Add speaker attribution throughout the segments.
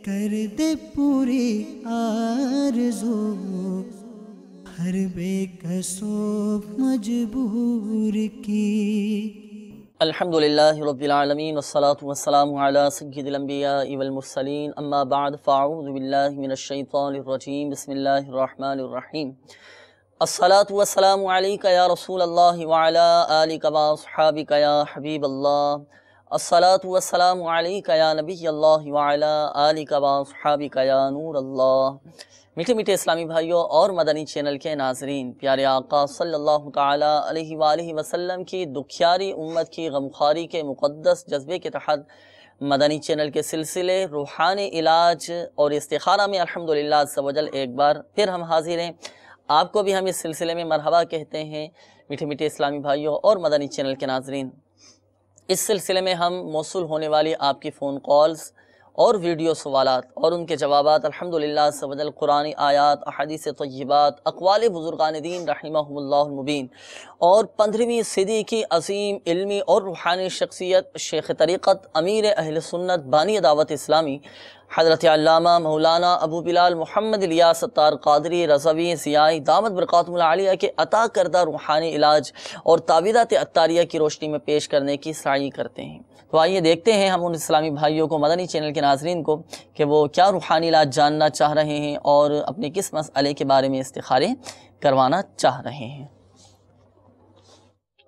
Speaker 1: کر دے پوری آرزو ہر بے کسو مجبور کی۔
Speaker 2: الحمدللہ رب العالمین والصلاة والسلام علی سید الانبیاء والمرسلین، اما بعد فاعوذ باللہ من الشیطان الرجیم، بسم اللہ الرحمن الرحیم۔ الصلاة والسلام علیکہ یا رسول اللہ وعلی آلکہ واصحابکہ یا حبیب اللہ۔ الصلاة والسلام علیکہ یا نبی اللہ وعلی آلکہ واصحابکہ یا نور اللہ۔ میٹھے میٹھے اسلامی بھائیوں اور مدنی چینل کے ناظرین، پیارے آقا صلی اللہ تعالی علیہ وآلہ وسلم کی دکھیاری امت کی غمخواری کے مقدس جذبے کے تحت مدنی چینل کے سلسلے روحانی علاج اور استخارہ میں الحمدللہ عز و جل ایک بار پھر ہم حاضر ہیں۔ آپ کو بھی ہم اس سلسلے میں مرحبا کہتے ہیں میٹھے میٹھے اسلامی بھائیوں اور مدنی چینل کے ناظرین۔ اس سلسلے میں ہم موصول ہونے والی آپ کی فون کالز اور ویڈیو سوالات اور ان کے جوابات الحمدللہ عز و جل قرآنی آیات، احادیث طیبات، اقوال بزرگان دین رحمہم اللہ المبین اور 15ویں صدی کی عظیم علمی اور روحانی شخصیت شیخ طریقت امیر اہل سنت بانی دعوت اسلامی حضرت علامہ مولانا ابو بلال محمد الیاس ستار قادری رضوی ضیائی دامت برکاتہم العالیہ کے عطا کردہ روحانی علاج اور تعویذات عطاریہ کی روشنی میں پیش کرنے کی سعی کرتے ہیں۔ تو آئیے دیکھتے ہیں ہم ان اسلامی بھائیوں کو، مدنی چینل کے ناظرین کو، کہ وہ کیا روحانی علاج جاننا چاہ رہے ہیں اور اپنے کس مسئلے کے بارے میں استخارے کروانا چاہ رہے ہیں۔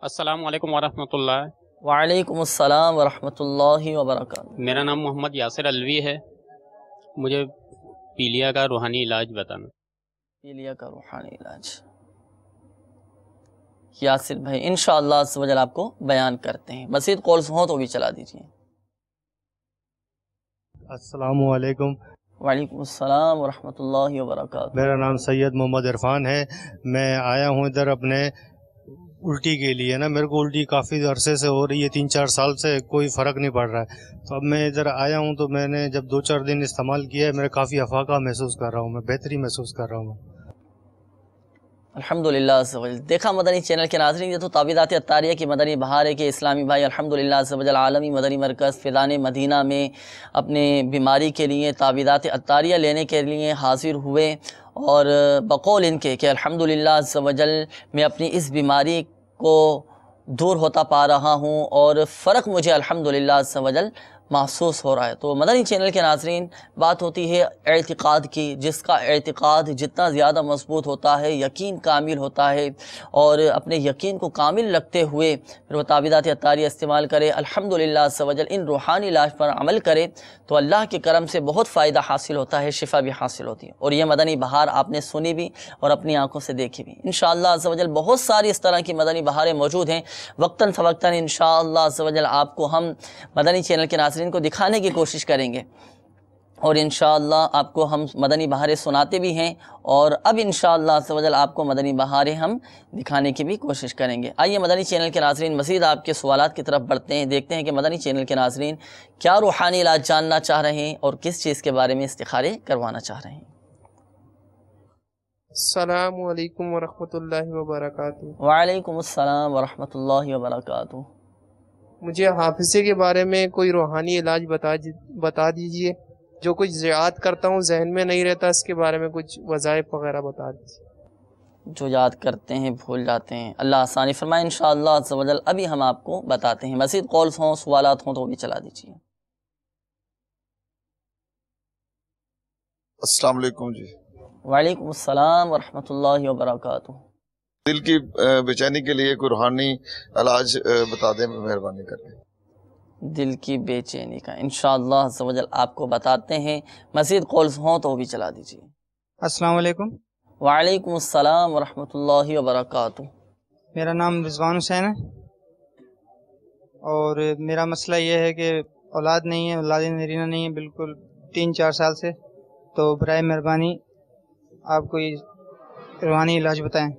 Speaker 3: السلام علیکم ورحمۃ اللہ۔
Speaker 2: وعلیکم السلام ورحمۃ اللہ وبرکاتہ۔
Speaker 3: میرا نام محمد یاسر الوی ہے، مجھے پیلیا کا روحانی علاج بتانا۔
Speaker 2: پیلیا کا روحانی علاج یاسر بھائی انشاءاللہ عز و جل آپ کو بیان کرتے ہیں، مزید کالز ہوں تو بھی چلا دیجیے۔
Speaker 4: السلام علیکم۔
Speaker 2: وعلیکم السلام ورحمۃ اللہ وبرکاتہ۔
Speaker 4: میرا نام سید محمد عرفان ہے، میں آیا ہوں ادھر اپنے الٹی کے لیے نا، میرے کو الٹی کافی عرصے سے ہو رہی ہے، 3-4 سال سے کوئی فرق نہیں پڑ رہا ہے، تو اب میں ادھر آیا ہوں تو میں نے جب 2-4 دن استعمال کیا ہے، میرا کافی افاقہ محسوس کر رہا ہوں، میں بہتری محسوس کر رہا ہوں۔
Speaker 2: الحمدللہ عز و جل۔ دیکھا مدنی چینل کے ناظرین، یہ تو تعویذات عطاریہ کی مدنی بہار ہے کہ اسلامی بھائی الحمدللہ عز و جل عالمی مدنی مرکز فیضان مدینہ میں اپنے بیماری کے لیے تعویذات عطاریہ لینے کے لیے حاضر ہوئے، اور بقول ان کے کہ الحمدللہ عز و جل میں اپنی اس بیماری کو دور ہوتا پا رہا ہوں اور فرق مجھے الحمدللہ عز و جل محسوس ہو رہا ہے۔ تو مدنی چینل کے ناظرین، بات ہوتی ہے اعتقاد کی، جس کا اعتقاد جتنا زیادہ مضبوط ہوتا ہے، یقین کامل ہوتا ہے، اور اپنے یقین کو کامل رکھتے ہوئے پھر وہ تعویذات عطاریہ استعمال کرے، الحمدللہ عز و جل ان روحانی علاج پر عمل کرے تو اللہ کے کرم سے بہت فائدہ حاصل ہوتا ہے، شفا بھی حاصل ہوتی ہے۔ اور یہ مدنی بہار آپ نے سنی بھی اور اپنی آنکھوں سے دیکھی بھی۔ انشاءاللہ عز و جل بہت ساری اس طرح کی مدنی بہاریں موجود ہیں، وقتاً فوقتاً انشاءاللہ عز و جل آپ کو ہم مدنی چینل کے ناظرین کو دکھانے کی کوشش کریں گے، اور انشاءاللہ آپ کو ہم مدنی بہاریں سناتے بھی ہیں، اور اب انشاءاللہ عز و جل آپ کو مدنی بہاریں ہم دکھانے کی بھی کوشش کریں گے۔ آئیے مدنی چینل کے ناظرین مزید آپ کے سوالات کی طرف بڑھتے ہیں، دیکھتے ہیں کہ مدنی چینل کے ناظرین کیا روحانی علاج جاننا چاہ رہے ہیں اور کس چیز کے بارے میں استخارے کروانا چاہ رہے ہیں۔
Speaker 5: السلام علیکم ورحمۃ اللہ وبرکاتہ۔
Speaker 2: وعلیکم السلام ورحمۃ اللہ وبرکاتہ۔
Speaker 5: مجھے حافظے کے بارے میں کوئی روحانی علاج بتا دیجئے، جو کچھ یاد کرتا ہوں ذہن میں نہیں رہتا، اس کے بارے میں کچھ وظائف وغیرہ بتا دیجیے۔
Speaker 2: جو یاد کرتے ہیں بھول جاتے ہیں، اللہ آسانی فرمائے انشاءاللہ عز و جل، ابھی ہم آپ کو بتاتے ہیں، مزید کالز ہوں سوالات ہوں تو بھی چلا دیجیے۔
Speaker 6: السلام علیکم جی۔
Speaker 2: وعلیکم السلام ورحمۃ اللہ وبرکاتہ۔
Speaker 6: دل کی بے چینی کے لیے کوئی روحانی علاج بتا دیں مہربانی کر کے۔
Speaker 2: دل کی بے چینی کا انشاءاللہ عز و جل آپ کو بتاتے ہیں، مزید کالز ہوں تو بھی چلا دیجیے۔
Speaker 7: السلام علیکم۔
Speaker 2: وعلیکم السلام ورحمۃ اللہ وبرکاتہ۔
Speaker 7: میرا نام رضوان حسین ہے، اور میرا مسئلہ یہ ہے کہ اولاد نہیں ہے، اولاد نرینہ نہیں ہے بالکل 3-4 سال سے، تو برائے مہربانی آپ کوئی روحانی علاج بتائیں۔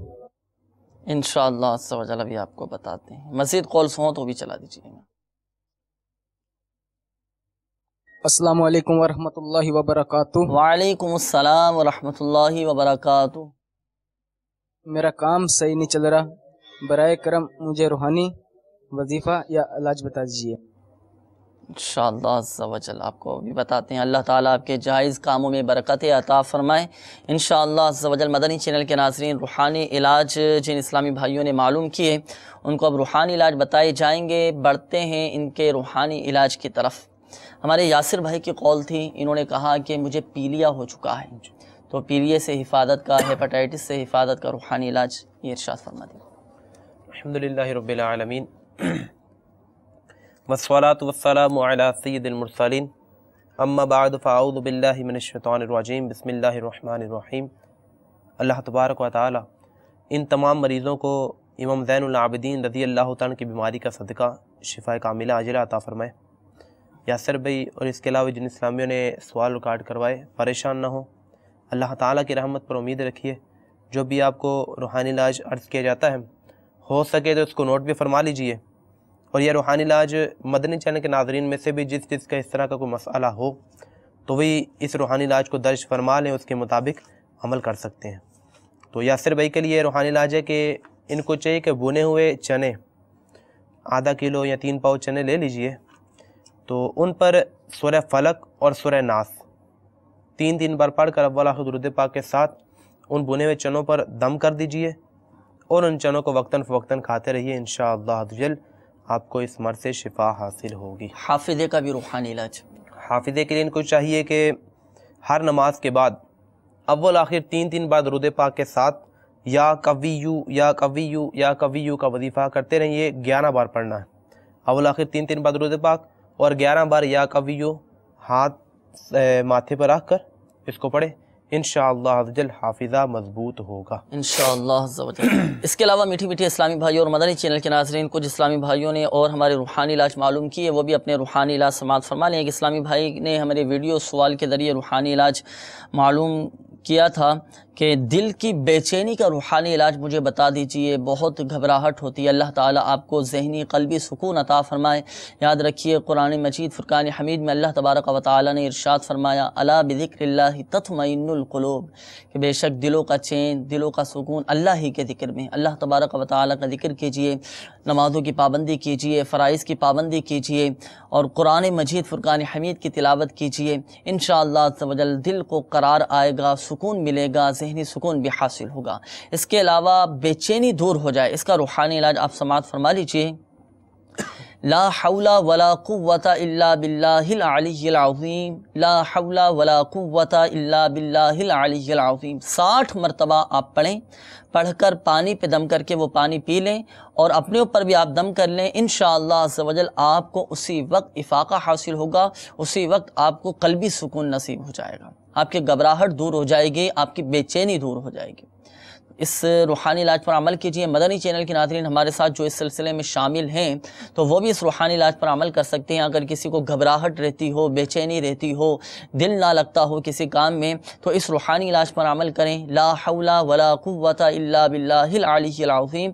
Speaker 2: انشاءاللہ عز و جل ابھی آپ کو بتاتے ہیں، مزید کالز ہوں تو بھی چلا دیجیے۔
Speaker 8: السلام علیکم ورحمۃ اللہ وبرکاتہ۔
Speaker 2: وعلیکم السلام ورحمۃ اللہ وبرکاتہ۔
Speaker 8: میرا کام صحیح نہیں چل رہا، برائے کرم مجھے روحانی وظیفہ یا علاج بتا دیجیے۔
Speaker 2: انشاءاللہ عز و جل آپ کو بھی بتاتے ہیں. اللہ تعالیٰ آپ کے جائز کاموں میں برکت عطا فرمائے انشاءاللہ عز و جل. مدنی چینل کے ناظرین، روحانی علاج جن اسلامی بھائیوں نے معلوم کیے ان کو اب روحانی علاج بتائے جائیں گے. بڑھتے ہیں ان کے روحانی علاج کی طرف. ہمارے یاسر بھائی کی قول تھی، انہوں نے کہا کہ مجھے پیلیا ہو چکا ہے، تو پیلیے سے حفاظت کا، ہیپاٹائٹس سے حفاظت کا روحانی علاج یہ ارشاد فرما دیں.
Speaker 9: الحمدللہ رب العالمین والصلاة والسلام علی سید المرسلین اما بعد فاعوذ باللہ من الشیطان الرجیم بسم اللہ الرحمن الرحیم. اللہ تبارک و تعالی ان تمام مریضوں کو امام زین العابدین رضی اللہ تعالیٰ کی بیماری کا صدقہ شفا کاملہ عاجلہ عطا فرمائے. یاسر بھائی اور اس کے علاوہ جن اسلامیوں نے سوال ریکارڈ کروائے پریشان نہ ہو، اللہ تعالیٰ کی رحمت پر امید رکھیے. جو بھی آپ کو روحانی علاج عرض کیا جاتا ہے ہو سکے تو اس کو نوٹ بھی فرما لیجئے، اور یہ روحانی علاج مدنی چینل کے ناظرین میں سے بھی جس کا اس طرح کا کوئی مسئلہ ہو تو وہی اس روحانی علاج کو درج فرما لیں، اس کے مطابق عمل کر سکتے ہیں. تو یاسر بھائی کے لیے روحانی علاج ہے کہ ان کو چاہیے کہ بنے ہوئے چنے آدھا کلو یا 3 پاؤ چنے لے لیجئے، تو ان پر سورہ فلق اور سورہ ناس 3 بار پڑھ کر اول آخر درود پاک کے ساتھ ان بنے ہوئے چنوں پر دم کر دیجئے، اور ان چنوں کو وقتاً فوقتاً کھاتے رہیے. انشاءاللہ جل آپ کو اس مرض سے شفا حاصل ہوگی.
Speaker 2: حافظے کا بھی روحانی علاج.
Speaker 9: حافظے کے لیے ان کو چاہیے کہ ہر نماز کے بعد اول آخر 3 بار درود پاک کے ساتھ یا قویو یا قویو یا قویو کا وظیفہ کرتے رہیے. 11 بار پڑھنا ہے. اول آخر 3 بار درود پاک اور 11 بار یا قویو ہاتھ ماتھے پر رکھ کر اس کو پڑھے. انشاءاللہ عزوجل حافظہ مضبوط ہوگا
Speaker 2: انشاءاللہ عزوجل. اس کے علاوہ میٹھی میٹھی اسلامی بھائیوں اور مدنی چینل کے ناظرین، کچھ اسلامی بھائیوں نے اور ہمارے روحانی علاج معلوم کیے، وہ بھی اپنے روحانی علاج سماعت فرما لیں. ایک اسلامی بھائی نے ہمارے ویڈیو سوال کے ذریعے روحانی علاج معلوم کیا تھا کہ دل کی بے چینی کا روحانی علاج مجھے بتا دیجئے، بہت گھبراہٹ ہوتی ہے. اللہ تعالیٰ آپ کو ذہنی قلبی سکون عطا فرمائے. یاد رکھیے قرآن مجید فرقان حمید میں اللہ تبارک و تعالیٰ نے ارشاد فرمایا الا بذکر اللہ تطمئن القلوب، کہ بے شک دلوں کا چین، دلوں کا سکون اللہ ہی کے ذکر میں. اللہ تبارک و تعالیٰ کا ذکر کیجئے، نمازوں کی پابندی کیجئے، فرائض کی پابندی کیجئے، اور قرآن مجید فرقان حمید کی تلاوت کیجئے. انشاءاللہ عز و جل دل کو قرار آئے گا، سکون ملے گا، ذہنی سکون بھی حاصل ہوگا. اس کے علاوہ بے چینی دور ہو جائے، اس کا روحانی علاج آپ سماعت فرما لیجئے. لا حول ولا قوة الا باللہ العلی العظیم، لا حول ولا قوة الا باللہ العلی العظیم. 60 مرتبہ آپ پڑھیں. پڑھ کر پانی پہ دم کر کے وہ پانی پی لیں اور اپنے اوپر بھی آپ دم کر لیں. انشاءاللہ عز و جل آپ کو اسی وقت افاقہ حاصل ہوگا، اسی وقت آپ کو قلبی سکون نصیب ہو جائے گا. آپ کی گھبراہٹ دور ہو جائے گی، آپ کی بے چینی دور ہو جائے گی. اس روحانی علاج پر عمل کیجئے. مدنی چینل کے ناظرین ہمارے ساتھ جو اس سلسلے میں شامل ہیں تو وہ بھی اس روحانی علاج پر عمل کر سکتے ہیں. اگر کسی کو گھبراہٹ رہتی ہو، بے چینی رہتی ہو، دل نہ لگتا ہو کسی کام میں، تو اس روحانی علاج پر عمل کریں. لا حول ولا قوة الا باللہ العلی العظیم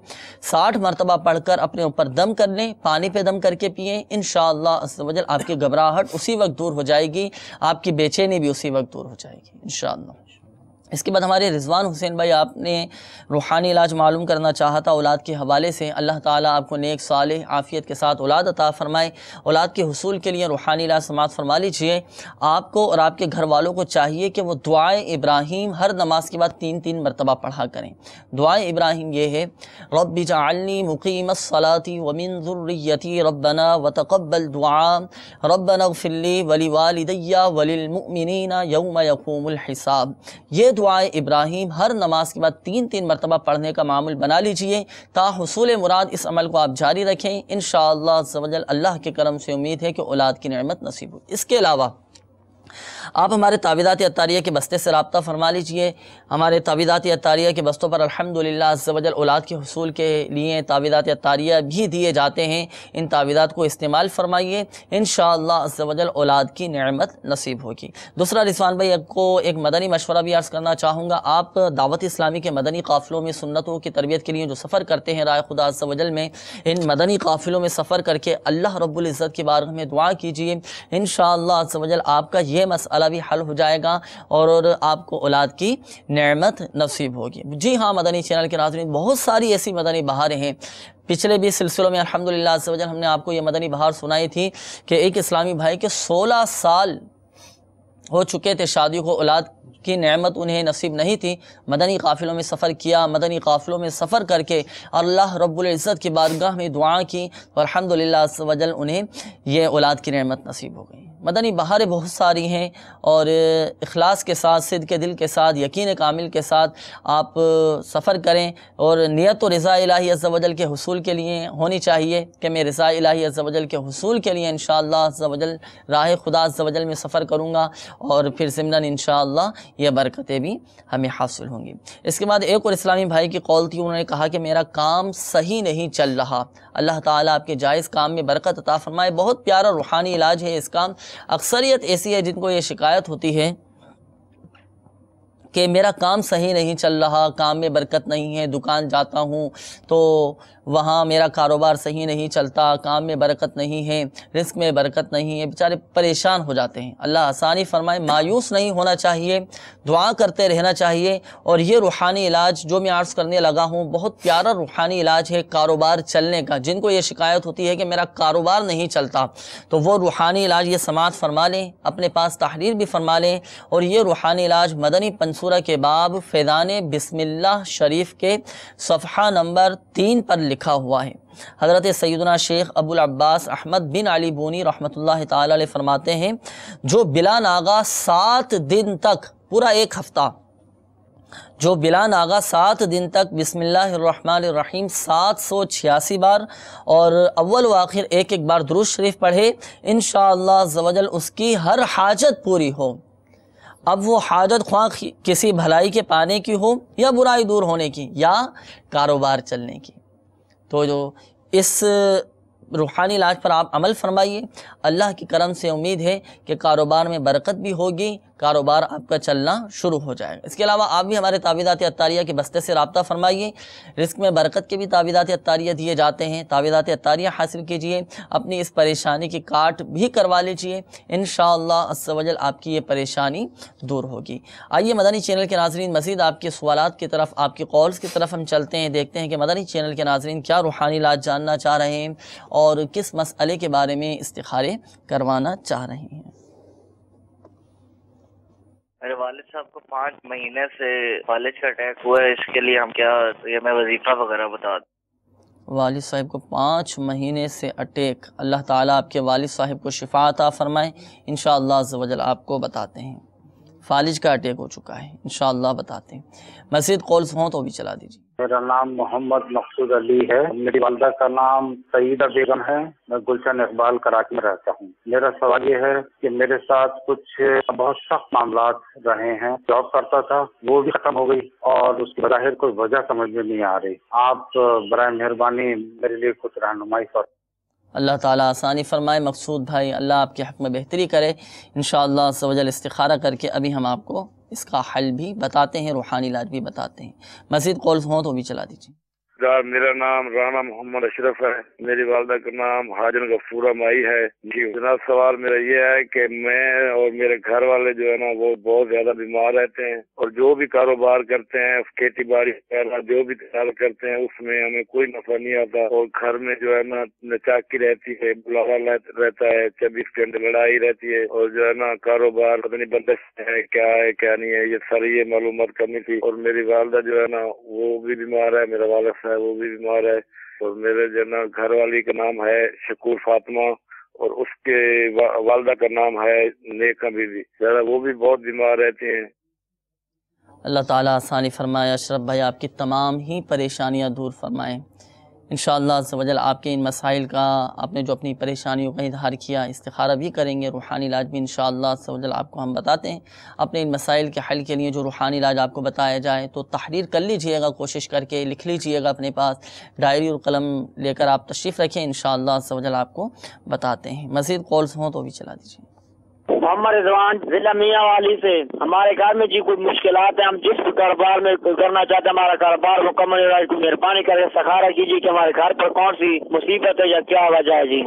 Speaker 2: 60 مرتبہ پڑھ کر اپنے اوپر دم کر لیں، پانی پہ دم کر کے پئیں. انشاءاللہ عز و جل آپ کی گھبراہٹ اسی وقت دور ہو جائے گی، آپ کی بے چینی بھی اسی وقت دور ہو جائے گی انشاءاللہ. اس کے بعد ہمارے رضوان حسین بھائی، آپ نے روحانی علاج معلوم کرنا چاہا تھا اولاد کے حوالے سے. اللہ تعالیٰ آپ کو نیک صالح عافیت کے ساتھ اولاد عطا فرمائے. اولاد کے حصول کے لیے روحانی علاج سماعت فرما لیجئے. آپ کو اور آپ کے گھر والوں کو چاہیے کہ وہ دعائے ابراہیم ہر نماز کے بعد 3 مرتبہ پڑھا کریں. دعائے ابراہیم یہ ہے رب اجعلنی مقیم الصلاۃ ومن ذریتی ربنا وتقبل دعاء ربنا اغفر لی ولوالدی وللمؤمنین یوم یقوم الحساب. یہ دعائے ابراہیم ہر نماز کے بعد 3 مرتبہ پڑھنے کا معمول بنا لیجئے. تا حصول مراد اس عمل کو آپ جاری رکھیں. انشاءاللہ عز و جل اللہ کے کرم سے امید ہے کہ اولاد کی نعمت نصیب ہو. اس کے علاوہ آپ ہمارے تعویذات عطاریہ کے بستے سے رابطہ فرما لیجئے. ہمارے تعویذات عطاریہ کے بستوں پر الحمدللہ عز و جل اولاد کے حصول کے لیے تعویذات عطاریہ بھی دیے جاتے ہیں. ان تعویذات کو استعمال فرمائیے، انشاءاللہ عز و جل اولاد کی نعمت نصیب ہوگی. دوسرا رضوان بھائی کو ایک مدنی مشورہ بھی عرض کرنا چاہوں گا. آپ دعوت اسلامی کے مدنی قافلوں میں سنتوں کی تربیت کے لیے جو سفر کرتے ہیں رائے خدا عز و جل میں، ان مدنی قافلوں میں سفر کر کے اللہ رب العزت کی بارگاہ میں دعا کیجئے. انشاءاللہ عز و جل آپ کا یہ مسئلہ مسئلہ بھی حل ہو جائے گا اور آپ کو اولاد کی نعمت نصیب ہوگی۔ جی ہاں مدنی چینل کے ناظرین، بہت ساری ایسی مدنی بہاریں ہیں۔ پچھلے بھی سلسلوں میں الحمدللہ عز و جل ہم نے آپ کو یہ مدنی بہار سنائی تھی کہ ایک اسلامی بھائی کے 16 سال ہو چکے تھے شادی کو، اولاد کی نعمت انہیں نصیب نہیں تھی، مدنی قافلوں میں سفر کیا، مدنی قافلوں میں سفر کر کے اللہ رب العزت کی بارگاہ میں دعا کی اور الحمدللہ عز و جل انہیں یہ اولاد کی نعمت نصیب ہو گئی۔ مدنی بہاریں بہت ساری ہیں اور اخلاص کے ساتھ، صدق کے دل کے ساتھ، یقین کامل کے ساتھ آپ سفر کریں اور نیت و رضا الہی عز و جل کے حصول کے لیے ہونی چاہیے کہ میں رضا الہی عز و جل کے حصول کے لیے انشاءاللہ عز و جل راہ خدا عز و جل میں سفر کروں گا اور پھر ضمناً انشاءاللہ یہ برکتیں بھی ہمیں حاصل ہوں گی۔ اس کے بعد ایک اور اسلامی بھائی کی قول تھی، انہوں نے کہا کہ میرا کام صحیح نہیں چل رہا، اللہ تعالیٰ آپ کے جائز کام میں برکت عطا فرمائے۔ بہت پیارا روحانی علاج ہے اس کا۔ اکثریت ایسی ہے جن کو یہ شکایت ہوتی ہے کہ میرا کام صحیح نہیں چل رہا، کام میں برکت نہیں ہے، دکان جاتا ہوں تو وہاں میرا کاروبار صحیح نہیں چلتا، کام میں برکت نہیں ہے، رزق میں برکت نہیں ہے، بیچارے پریشان ہو جاتے ہیں۔ اللہ آسانی فرمائے، مایوس نہیں ہونا چاہیے، دعا کرتے رہنا چاہیے۔ اور یہ روحانی علاج جو میں عرض کرنے لگا ہوں بہت پیارا روحانی علاج ہے کاروبار چلنے کا۔ جن کو یہ شکایت ہوتی ہے کہ میرا کاروبار نہیں چلتا تو وہ روحانی علاج یہ سماعت فرما لیں، اپنے پاس تحریر بھی فرما لیں، اور یہ روحانی علاج مدنی پنسورہ کے باب فیضان بسم اللہ شریف کے صفحہ نمبر 3 پر لکھا ہوا ہے۔ حضرت سیدنا شیخ ابو العباس احمد بن علی بونی رحمۃ اللہ تعالی علیہ فرماتے ہیں، جو بلا ناغہ 7 دن تک، پورا ایک ہفتہ، جو بلا ناغہ 7 دن تک بسم اللہ الرحمن الرحیم 786 بار اور اول و آخر ایک ایک بار درود شریف پڑھے، انشاءاللہ عز و جل اس کی ہر حاجت پوری ہو۔ اب وہ حاجت خواہ کسی بھلائی کے پانے کی ہو یا برائی دور ہونے کی یا کاروبار چلنے کی، تو جو اس روحانی علاج پر آپ عمل فرمائیے، اللہ کی کرم سے امید ہے کہ کاروبار میں برکت بھی ہوگی، کاروبار آپ کا چلنا شروع ہو جائے گا۔ اس کے علاوہ آپ بھی ہمارے تعویذات عطاریہ کے بستے سے رابطہ فرمائیے، رزق میں برکت کے بھی تعویذات عطاریہ دیے جاتے ہیں، تعویذات عطاریہ حاصل کیجئے، اپنی اس پریشانی کی کاٹ بھی کروا لیجئے، انشاءاللہ عز و جل آپ کی یہ پریشانی دور ہوگی۔ آئیے مدنی چینل کے ناظرین مزید آپ کے سوالات کی طرف، آپ کی کالز کی طرف ہم چلتے ہیں، دیکھتے ہیں کہ مدنی چینل کے ناظرین کیا روحانی علاج جاننا چاہ رہے ہیں اور کس مسئلے کے بارے میں استخارے کروانا چاہ رہے ہیں۔
Speaker 10: میرے والد صاحب کو 5 مہینے سے فالج کا اٹیک ہوا ہے، اس کے لیے ہم کیا یہ میں وظیفہ وغیرہ بتا دوں۔
Speaker 2: والد صاحب کو 5 مہینے سے اٹیک، اللہ تعالیٰ آپ کے والد صاحب کو شفا عطا فرمائے، انشاءاللہ عز و جل آپ کو بتاتے ہیں۔ فالج کا اٹیک ہو چکا ہے، انشاءاللہ بتاتے ہیں۔ مزید کالز ہوں تو بھی چلا دیجیے۔
Speaker 11: میرا نام محمد مقصود علی ہے، میری والدہ کا نام سعیدہ بیگم ہے، میں گلشن اقبال کراچی میں رہتا ہوں۔ میرا سوال یہ ہے کہ میرے ساتھ کچھ بہت سخت معاملات رہے ہیں، جاب کرتا تھا وہ بھی ختم ہو گئی اور اس کی بظاہر کوئی وجہ سمجھ میں نہیں آ رہی، آپ برائے مہربانی میرے لیے کچھ رہنمائی فرمائیں۔
Speaker 2: اللہ تعالیٰ آسانی فرمائے مقصود بھائی، اللہ آپ کے حق میں بہتری کرے، انشاءاللہ عز و جل استخارہ کر کے ابھی ہم آپ کو اس کا حل بھی بتاتے ہیں، روحانی علاج بھی بتاتے ہیں۔ مزید کالز ہوں تو بھی چلا دیجیے۔
Speaker 12: میرا نام رانا محمد اشرف ہے، میری والدہ کا نام حاجن غفورہ مائی ہے۔ جی جناب، سوال میرا یہ ہے کہ میں اور میرے گھر والے جو ہے نا وہ بہت زیادہ بیمار رہتے ہیں، اور جو بھی کاروبار کرتے ہیں، کھیتی باڑی وغیرہ جو بھی تجارت کرتے ہیں اس میں ہمیں کوئی نفع نہیں آتا، اور گھر میں جو ہے نا نچاکی رہتی ہے، بلاوا رہتا ہے، 24 گھنٹے لڑائی رہتی ہے، اور جو ہے نا کاروبار پتہ نہیں بندش ہے کیا نہیں ہے، یہ ساری یہ معلومات کرنی تھی۔ اور میری والدہ جو ہے نا وہ بھی بیمار ہے، میرا والد وہ بھی بیمار ہے، اور میرے جو نا گھر والی کا نام ہے شکور فاطمہ، اور اس کے والدہ کا نام ہے نیکا بیوی، وہ بھی بہت بیمار رہتے ہیں۔
Speaker 2: اللہ تعالیٰ آسانی فرمائے، اشرف بھائی آپ کی تمام ہی پریشانیاں دور فرمائیں انشاءاللہ عز و جل۔ آپ کے ان مسائل کا، آپ نے جو اپنی پریشانیوں کا اظہار کیا، استخارہ بھی کریں گے، روحانی علاج بھی انشاءاللہ عز و جل آپ کو ہم بتاتے ہیں۔ اپنے ان مسائل کے حل کے لیے جو روحانی علاج آپ کو بتایا جائے تو تحریر کر لیجئے گا، کوشش کر کے لکھ لیجئے گا اپنے پاس، ڈائری اور قلم لے کر آپ تشریف رکھیں، انشاءاللہ عز و جل آپ کو بتاتے ہیں۔ مزید کالز ہوں تو بھی چلا دیجیے۔
Speaker 13: محمد رضوان ضلع میاں والی سے، ہمارے گھر میں جی کچھ مشکلات ہیں، ہم جس کاروبار میں کرنا چاہتے ہیں ہمارا کاروبار مکمل ہو رہا ہے، مہربانی کر کے سخارہ کیجیے کہ ہمارے گھر پر کون سی مصیبت ہے یا کیا وجہ ہے جی۔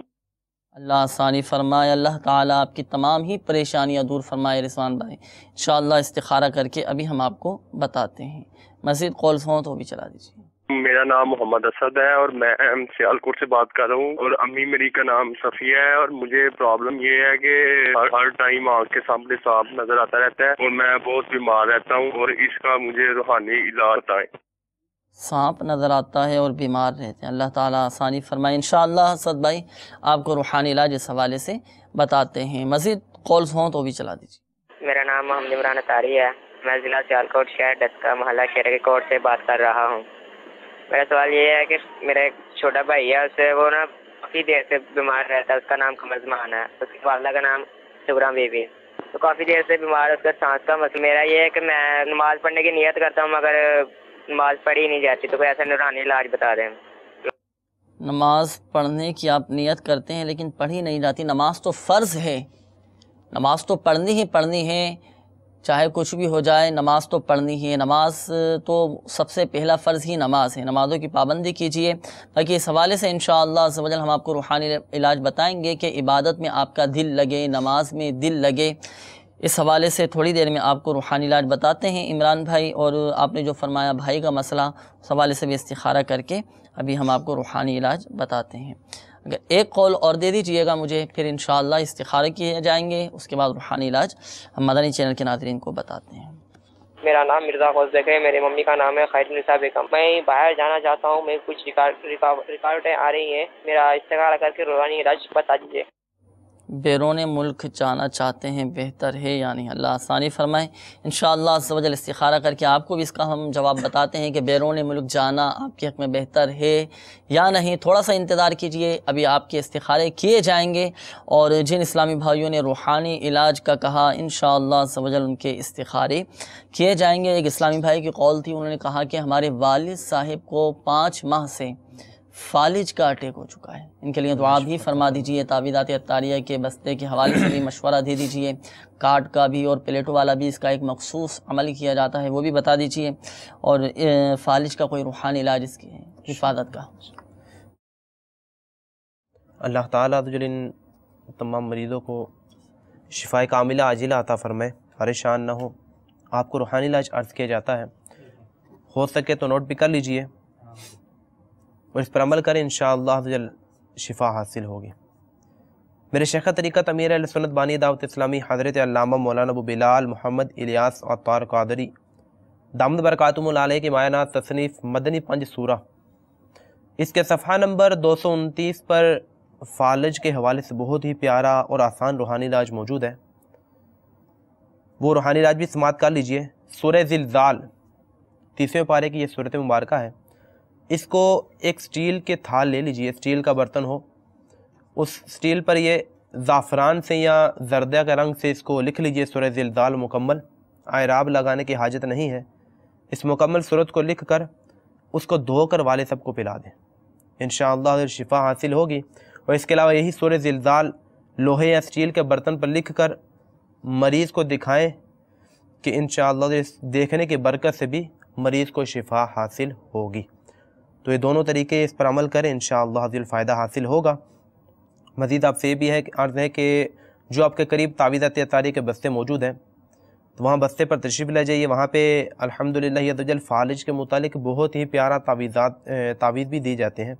Speaker 2: اللہ آسانی فرمائے، اللہ تعالیٰ آپ کی تمام ہی پریشانیاں دور فرمائے رضوان بھائی۔ انشاءاللہ استخارہ کر کے ابھی ہم آپ کو بتاتے ہیں، مزید کالز ہوں تو بھی چلا دیجیے۔
Speaker 14: میرا نام محمد اسد ہے اور میں سیالکوٹ سے بات کر رہا ہوں، اور امی میری کا نام صفیہ ہے، اور مجھے پرابلم یہ ہے کہ ہر ٹائم آنکھ کے سامنے سانپ نظر آتا رہتا ہے اور میں بہت بیمار رہتا ہوں، اور اس کا مجھے روحانی علاج بتائیں۔
Speaker 2: سانپ نظر آتا ہے اور بیمار رہتے ہیں، اللہ تعالیٰ آسانی فرمائے۔ انشاءاللہ اسد بھائی آپ کو روحانی علاج اس حوالے سے بتاتے ہیں، مزید کالز ہوں تو بھی چلا دیجیے۔
Speaker 15: میرا نام محمد عمران اطاری ہے، میں ضلع سیالکوٹ شہر ڈسکا محلہ شیرے کوٹ سے بات کر رہا ہوں۔ میرا سوال یہ ہے کہ میرا ایک چھوٹا بھائی ہے، اسے وہ نا کافی دیر سے بیمار رہتا ہے، اس کا نام قمر زمان ہے، اس کی والدہ کا نام شبرا بیوی، تو کافی دیر سے بیمار ہے، اس کا سانس کا مسئلہ۔ میرا یہ ہے کہ میں نماز پڑھنے کی نیت کرتا ہوں مگر نماز پڑھی نہیں جاتی، تو کوئی ایسا نورانی علاج بتا دیں۔
Speaker 2: نماز پڑھنے کی آپ نیت کرتے ہیں لیکن پڑھی نہیں جاتی، نماز تو فرض ہے، نماز تو پڑھنی ہی پڑھنی ہے، چاہے کچھ بھی ہو جائے نماز تو پڑھنی ہی ہے، نماز تو سب سے پہلا فرض ہی نماز ہے، نمازوں کی پابندی کیجئے۔ باقی اس حوالے سے انشاءاللہ عز و جل ہم آپ کو روحانی علاج بتائیں گے کہ عبادت میں آپ کا دل لگے، نماز میں دل لگے، اس حوالے سے تھوڑی دیر میں آپ کو روحانی علاج بتاتے ہیں عمران بھائی، اور آپ نے جو فرمایا بھائی کا مسئلہ، اس حوالے سے بھی استخارہ کر کے ابھی ہم آپ کو روحانی علاج بتاتے ہیں۔ اگر ایک کال اور دے دیجئے گا مجھے، پھر انشاءاللہ استخارے کیے جائیں گے، اس کے بعد روحانی علاج ہم مدنی چینل کے ناظرین کو بتاتے ہیں۔
Speaker 15: میرا نام مرزا غوث ہے، میری ممی کا نام ہے خیر النساء بیگم۔ میں باہر جانا چاہتا ہوں، میں کچھ رکاوٹیں آ رہی ہیں، میرا استخارہ کر کے روحانی علاج بتا دیجیے۔
Speaker 2: بیرون ملک جانا چاہتے ہیں، بہتر ہے یعنی اللہ آسانی فرمائے۔ انشاءاللہ عز و جل استخارہ کر کے آپ کو بھی اس کا ہم جواب بتاتے ہیں کہ بیرون ملک جانا آپ کے حق میں بہتر ہے یا نہیں۔ تھوڑا سا انتظار کیجئے، ابھی آپ کے استخارے کیے جائیں گے، اور جن اسلامی بھائیوں نے روحانی علاج کا کہا انشاءاللہ عز و جل ان کے استخارے کیے جائیں گے۔ ایک اسلامی بھائی کی قول تھی، انہوں نے کہا کہ ہمارے والد صاحب کو 5 ماہ سے فالج کا اٹیک ہو چکا ہے، ان کے لیے دعا بھی فرما دیجئے، تعویذات عطاریہ کے بستے کے حوالے سے بھی مشورہ دے دیجئے، کارڈ کا بھی اور پلیٹو والا بھی اس کا ایک مخصوص عمل کیا جاتا ہے وہ بھی بتا دیجئے، اور فالج کا کوئی روحانی علاج اس کی حفاظت کا۔
Speaker 9: اللہ تعالیٰ ان تمام مریضوں کو شفائے کاملہ عاجلہ عطا فرمائے، پریشان نہ ہو۔ آپ کو روحانی علاج عرض کیا جاتا ہے، ہو سکے تو نوٹ بھی کر لیجئے اور اس پر عمل کریں، انشاءاللہ شفا حاصل ہوگی۔ میرے شیخ طریقت امیر اہل سنت بانی دعوت اسلامی حضرت علامہ مولانا ابو بلال محمد الیاس عطار قادری دامت برکاتہم العالیہ کی مایہ تصنیف مدنی 5 سورہ، اس کے صفحہ نمبر 229 پر فالج کے حوالے سے بہت ہی پیارا اور آسان روحانی علاج موجود ہے، وہ روحانی علاج بھی سماعت کر لیجئے۔ سورہ زلزال 30ویں پارے کی یہ سورۃ مبارکہ ہے، اس کو ایک سٹیل کے تھال لے لیجئے، سٹیل کا برتن ہو، اس سٹیل پر یہ زعفران سے یا زردہ کے رنگ سے اس کو لکھ لیجئے سورہ زلزال مکمل، اعراب لگانے کی حاجت نہیں ہے، اس مکمل سورت کو لکھ کر اس کو دھو کر والے سب کو پلا دیں، انشاءاللہ شفا حاصل ہوگی۔ اور اس کے علاوہ یہی سورہ زلزال لوہے یا سٹیل کے برتن پر لکھ کر مریض کو دکھائیں کہ انشاءاللہ اس دیکھنے کی برکت سے بھی مریض کو شفا حاصل ہوگی۔ تو یہ دونوں طریقے اس پر عمل کریں، انشاءاللہ فائدہ حاصل ہوگا۔ مزید آپ سے یہ بھی ہے عرض ہے کہ جو آپ کے قریب تعویذات عطاریہ کے بستے موجود ہیں تو وہاں بستے پر تشریف لے جائیے، وہاں پہ الحمدللہ عز و جل فالج کے متعلق بہت ہی پیارا تعویذ بھی دی جاتے ہیں،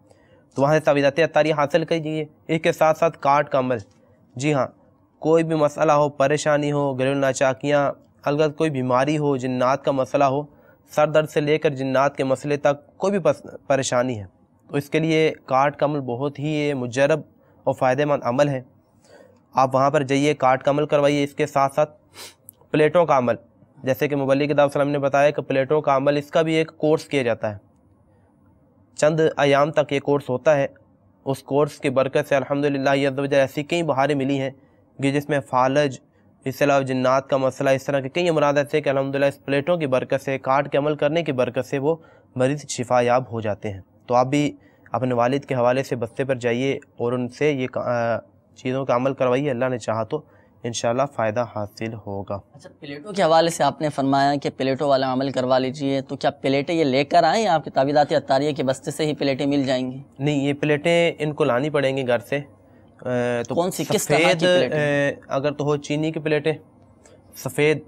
Speaker 9: تو وہاں سے تعویذات عطاریہ حاصل کیجیے۔ اس کے ساتھ ساتھ کارڈ کا عمل، جی ہاں، کوئی بھی مسئلہ ہو، پریشانی ہو، گھریلو ناچاکیاں، اگر کوئی بیماری ہو، جنات کا مسئلہ ہو، سر درد سے لے کر جنات کے مسئلے تک کوئی بھی پریشانی ہے، تو اس کے لیے کارڈ کا عمل بہت ہی مجرب اور فائدہ مند عمل ہے۔ آپ وہاں پر جائیے، کارڈ کا عمل کروائیے۔ اس کے ساتھ ساتھ پلیٹوں کا عمل، جیسے کہ مبلغ دعوت اسلام نے بتایا کہ پلیٹوں کا عمل، اس کا بھی ایک کورس کیا جاتا ہے، چند ایام تک یہ کورس ہوتا ہے۔ اس کورس کی برکت سے الحمدللہ عز و جل ایسی کئی بہاریں ملی ہیں کہ جس میں فالج، اس کے علاوہ جنات کا مسئلہ، اس طرح کے کئی امراض ایسے کہ الحمدللہ اس پلیٹوں کی برکت سے، کارڈ کے عمل کرنے کی برکت سے وہ مریض شفا یاب ہو جاتے ہیں۔ تو آپ بھی اپنے والد کے حوالے سے بستے پر جائیے اور ان سے یہ چیزوں کا عمل کروائیے، اللہ نے چاہا تو انشاءاللہ فائدہ حاصل ہوگا۔
Speaker 2: اچھا، پلیٹوں کے حوالے سے آپ نے فرمایا کہ پلیٹوں والا عمل کروا لیجئے، تو کیا پلیٹیں یہ لے کر آئیں، آپ کے تعویذات عطاریہ کے بستے سے ہی پلیٹیں مل جائیں گی؟
Speaker 9: نہیں، یہ پلیٹیں ان کو لانی پڑیں گی گھر سے، تو
Speaker 2: کون سی کس طرح کی پلیٹیں؟
Speaker 9: اگر تو ہو چینی کی پلیٹیں سفید،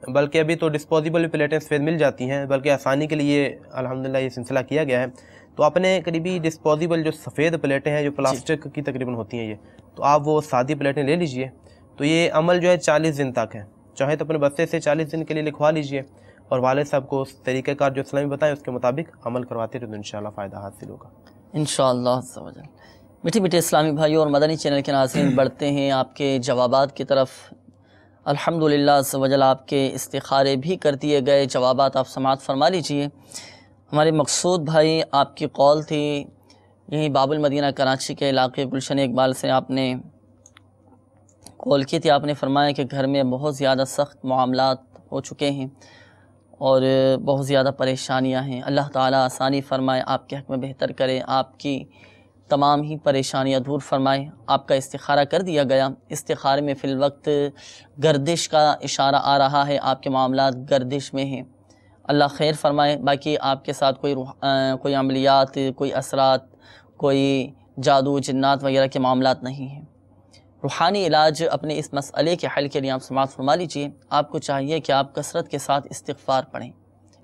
Speaker 9: بلکہ ابھی تو ڈسپوزیبل پلیٹیں سفید مل جاتی ہیں، بلکہ آسانی کے لیے الحمدللہ یہ سلسلہ کیا گیا ہے. تو اپنے قریبی ڈسپوزیبل جو سفید پلیٹیں ہیں جو پلاسٹک کی تقریباً ہوتی ہیں یہ، تو آپ وہ سادی پلیٹیں لے لیجئے. تو یہ عمل جو ہے 40 دن تک ہے، چاہے تو اپنے بچے سے 40 دن کے لیے لکھوا لیجئے اور والد صاحب کو اس طریقہ کار جو اسلامی بتائیں اس کے مطابق عمل کرواتے رہے تو انشاءاللہ فائدہ حاصل ہوگا
Speaker 2: انشاءاللہ عز و جل. میٹھے میٹھے اسلامی بھائیوں اور مدنی چینل کے ناظرین، بڑھتے ہیں آپ کے جوابات کی طرف. الحمدللہ عز و جل آپ کے استخارے بھی کر دیے گئے، جوابات آپ سماعت فرما لیجئے. ہمارے مقصود بھائی آپ کی قول تھی، یہیں باب المدینہ کراچی کے علاقے گلشن اقبال سے آپ نے قول کی تھی. آپ نے فرمایا کہ گھر میں بہت زیادہ سخت معاملات ہو چکے ہیں اور بہت زیادہ پریشانیاں ہیں. اللہ تعالیٰ آسانی فرمائے، آپ کے حق میں بہتر کرے، آپ کی تمام ہی پریشانیاں دور فرمائے. آپ کا استخارہ کر دیا گیا. استخارے میں فی الوقت گردش کا اشارہ آ رہا ہے، آپ کے معاملات گردش میں ہیں. اللہ خیر فرمائے. باقی آپ کے ساتھ کوئی عملیات، کوئی اثرات، کوئی جادو جنات وغیرہ کے معاملات نہیں ہیں. روحانی علاج اپنے اس مسئلے کے حل کے لیے آپ سماعت فرما لیجئے. آپ کو چاہیے کہ آپ کثرت کے ساتھ استغفار پڑھیں،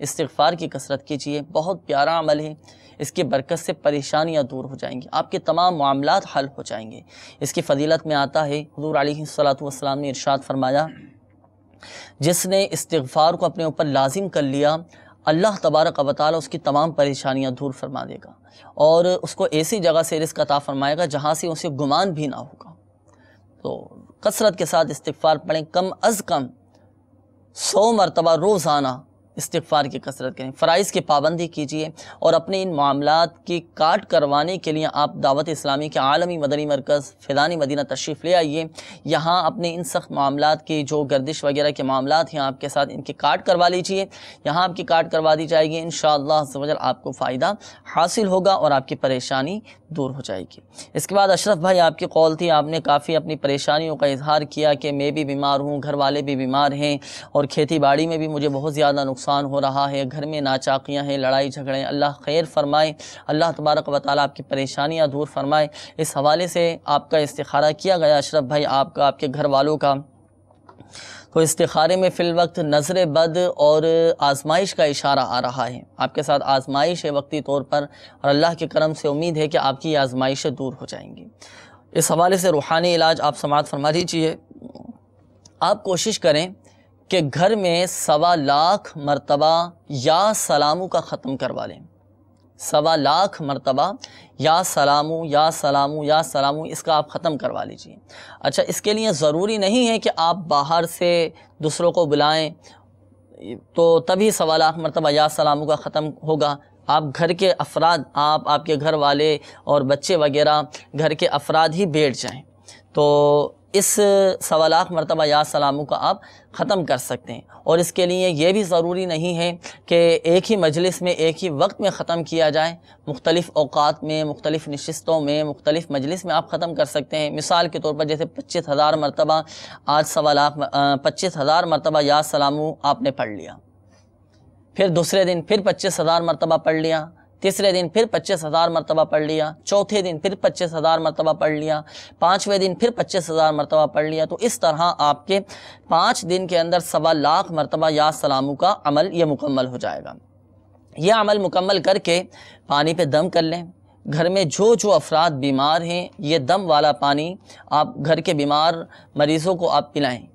Speaker 2: استغفار کی کثرت کیجئے. بہت پیارا عمل ہے، اس کی برکت سے پریشانیاں دور ہو جائیں گی، آپ کے تمام معاملات حل ہو جائیں گے. اس کی فضیلت میں آتا ہے، حضور علیہ الصلوۃ والسلام نے ارشاد فرمایا، جس نے استغفار کو اپنے اوپر لازم کر لیا اللہ تبارک و تعالی اس کی تمام پریشانیاں دور فرما دے گا اور اس کو ایسی جگہ سے رزق عطا فرمائے گا جہاں سے اسے گمان بھی نہ ہوگا. تو کثرت کے ساتھ استغفار پڑھیں، کم از کم 100 مرتبہ روزانہ استغفار کی کثرت کریں. فرائض کی پابندی کیجیے اور اپنے ان معاملات کی کاٹ کروانے کے لیے آپ دعوت اسلامی کے عالمی مدنی مرکز فیضان مدینہ تشریف لے آئیے. یہاں اپنے ان سخت معاملات کی جو گردش وغیرہ کے معاملات ہیں آپ کے ساتھ، ان کی کاٹ کروا لیجیے. یہاں آپ کی کاٹ کروا دی جائے گی، انشاءاللہ عز و جل آپ کو فائدہ حاصل ہوگا اور آپ کی پریشانی دور ہو جائے گی. اس کے بعد اشرف بھائی آپ کی قول تھی، آپ نے کافی اپنی پریشانیوں کا اظہار کیا کہ میں بھی بیمار ہوں، گھر والے بھی بیمار ہیں اور کھیتی باڑی میں بھی مجھے بہت زیادہ نقصان ہو رہا ہے، گھر میں ناچاقیاں ہیں، لڑائی جھگڑے. اللہ خیر فرمائے، اللہ تبارک و تعالیٰ آپ کی پریشانیاں دور فرمائے. اس حوالے سے آپ کا استخارہ کیا گیا اشرف بھائی، آپ کا، آپ کے گھر والوں کا. تو استخارے میں فی الوقت نظر بد اور آزمائش کا اشارہ آ رہا ہے. آپ کے ساتھ آزمائش ہے وقتی طور پر اور اللہ کے کرم سے امید ہے کہ آپ کی آزمائشیں دور ہو جائیں گی. اس حوالے سے روحانی علاج آپ سماعت فرما لیجیے. آپ کوشش کریں کہ گھر میں 1.25 لاکھ مرتبہ یا سلامو کا ختم کروا لیں. 1.25 لاکھ مرتبہ یا سلامو یا سلامو یا سلامو، اس کا آپ ختم کروا لیجئے. اچھا، اس کے لیے ضروری نہیں ہے کہ آپ باہر سے دوسروں کو بلائیں تو تبھی 1.25 لاکھ مرتبہ یا سلامو کا ختم ہوگا. آپ گھر کے افراد، آپ کے گھر والے اور بچے وغیرہ گھر کے افراد ہی بیٹھ جائیں تو اس 1.25 لاکھ مرتبہ یا سلامو کا آپ ختم کر سکتے ہیں. اور اس کے لیے یہ بھی ضروری نہیں ہے کہ ایک ہی مجلس میں ایک ہی وقت میں ختم کیا جائے. مختلف اوقات میں، مختلف نشستوں میں، مختلف مجلس میں آپ ختم کر سکتے ہیں. مثال کے طور پر جیسے 25,000 مرتبہ، آج 25,000 مرتبہ یا سلامو آپ نے پڑھ لیا، پھر دوسرے دن پھر 25,000 مرتبہ پڑھ لیا، تیسرے دن پھر 25,000 مرتبہ پڑھ لیا، چوتھے دن پھر 25,000 مرتبہ پڑھ لیا، 5ویں دن پھر 25,000 مرتبہ پڑھ لیا. تو اس طرح آپ کے 5 دن کے اندر 1.25 لاکھ مرتبہ یا سلامو کا عمل یہ مکمل ہو جائے گا. یہ عمل مکمل کر کے پانی پہ دم کر لیں. گھر میں جو افراد بیمار ہیں یہ دم والا پانی آپ گھر کے بیمار مریضوں کو آپ پلائیں.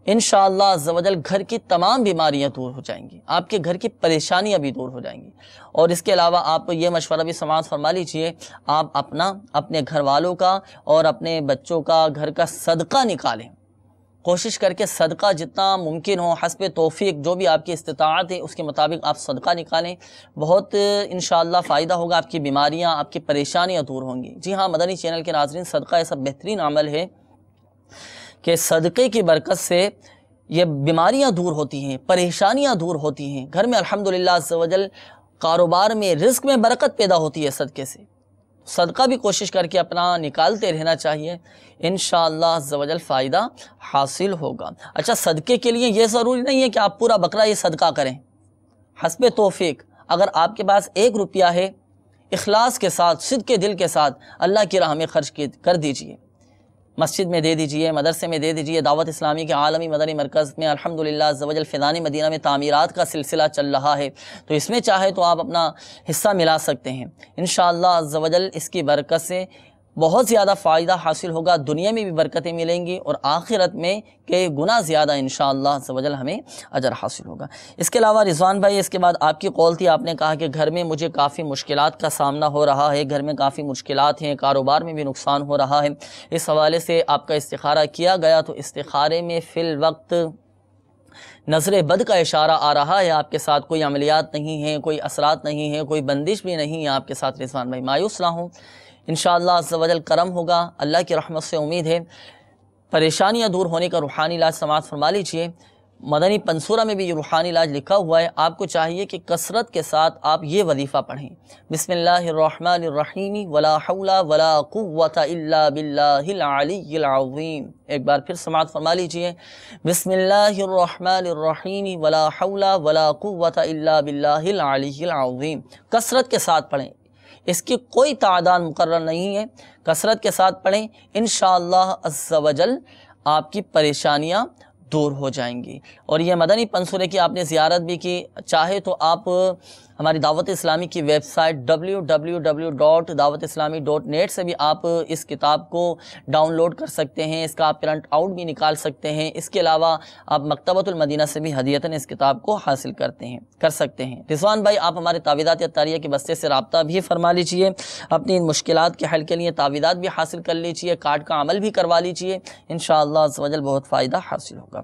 Speaker 2: انشاءاللہ عز و جل گھر کی تمام بیماریاں دور ہو جائیں گی، آپ کے گھر کی پریشانیاں بھی دور ہو جائیں گی. اور اس کے علاوہ آپ یہ مشورہ بھی سماعت فرما لیجئے، آپ اپنے گھر والوں کا اور اپنے بچوں کا گھر کا صدقہ نکالیں. کوشش کر کے صدقہ جتنا ممکن ہو حسب توفیق، جو بھی آپ کی استطاعت ہے اس کے مطابق آپ صدقہ نکالیں. بہت انشاءاللہ فائدہ ہوگا، آپ کی بیماریاں، آپ کی پریشانیاں دور ہوں گی. جی ہاں مدنی چینل کے ناظرین، صدقہ ایسا بہترین عمل ہے کہ صدقے کی برکت سے یہ بیماریاں دور ہوتی ہیں، پریشانیاں دور ہوتی ہیں. گھر میں الحمدللہ عز و جل کاروبار میں، رزق میں برکت پیدا ہوتی ہے صدقے سے. صدقہ بھی کوشش کر کے اپنا نکالتے رہنا چاہیے، انشاءاللہ عز و جل فائدہ حاصل ہوگا. اچھا، صدقے کے لیے یہ ضروری نہیں ہے کہ آپ پورا بکرا یہ صدقہ کریں. حسب توفیق، اگر آپ کے پاس 1 روپیہ ہے، اخلاص کے ساتھ، صدق کے دل کے ساتھ اللہ کی راہ میں خرچ کر دیجئے۔ مسجد میں دے دیجئے، مدرسے میں دے دیجئے۔ دعوت اسلامی کے عالمی مدنی مرکز میں الحمدللہ عز و جل فیضان مدینہ میں تعمیرات کا سلسلہ چل رہا ہے، تو اس میں چاہے تو آپ اپنا حصہ ملا سکتے ہیں۔ انشاءاللہ عز و جل اس کی برکت سے بہت زیادہ فائدہ حاصل ہوگا، دنیا میں بھی برکتیں ملیں گی اور آخرت میں کئی گنا زیادہ انشاءاللہ عز و جل ہمیں اجر حاصل ہوگا۔ اس کے علاوہ رضوان بھائی، اس کے بعد آپ کی قول تھی، آپ نے کہا کہ گھر میں مجھے کافی مشکلات کا سامنا ہو رہا ہے، گھر میں کافی مشکلات ہیں، کاروبار میں بھی نقصان ہو رہا ہے۔ اس حوالے سے آپ کا استخارہ کیا گیا، تو استخارے میں فی الوقت نظر بد کا اشارہ آ رہا ہے، آپ کے ساتھ کوئی عملیات نہیں ہیں، کوئی اثرات نہیں ہیں، کوئی بندش بھی نہیں ہے آپ کے ساتھ۔ رضوان بھائی مایوس نہ ہوں، انشاءاللہ عز و جل کرم ہوگا، اللہ کی رحمت سے امید ہے۔ پریشانیاں دور ہونے کا روحانی علاج سماعت فرما لیجئے۔ مدنی پنصورہ میں بھی یہ روحانی علاج لکھا ہوا ہے، آپ کو چاہیے کہ کثرت کے ساتھ آپ یہ وظیفہ پڑھیں، بسم اللہ الرحمن الرحیم ولا حول ولا قوة الا باللہ العلی العظیم۔ ایک بار پھر سماعت فرما لیجئے، بسم اللہ الرحمن الرحیم ولا حول ولا قوة الا باللہ العلی العظیم۔ کثرت کے ساتھ پڑھیں، اس کی کوئی تعداد مقرر نہیں ہے، کثرت کے ساتھ پڑھیں، انشاءاللہ عز و جل آپ کی پریشانیاں دور ہو جائیں گی۔ اور یہ مدنی پنصورے کی آپ نے زیارت بھی کی، چاہے تو آپ ہماری دعوت اسلامی کی ویب سائٹ www.dawatIslami.net سے بھی آپ اس کتاب کو ڈاؤن لوڈ کر سکتے ہیں، اس کا آپ پرنٹ آؤٹ بھی نکال سکتے ہیں۔ اس کے علاوہ آپ مکتبۃ المدینہ سے بھی ہدیتاً اس کتاب کو حاصل کر سکتے ہیں۔ رضوان بھائی، آپ ہمارے تعویذات اطاریہ کے بستے سے رابطہ بھی فرما لیجئے، اپنی ان مشکلات کے حل کے لیے تعویذات بھی حاصل کر لیجئے، کارڈ کا عمل بھی کروا لیجئے، انشاءاللہ عز و جل بہت فائدہ حاصل ہوگا۔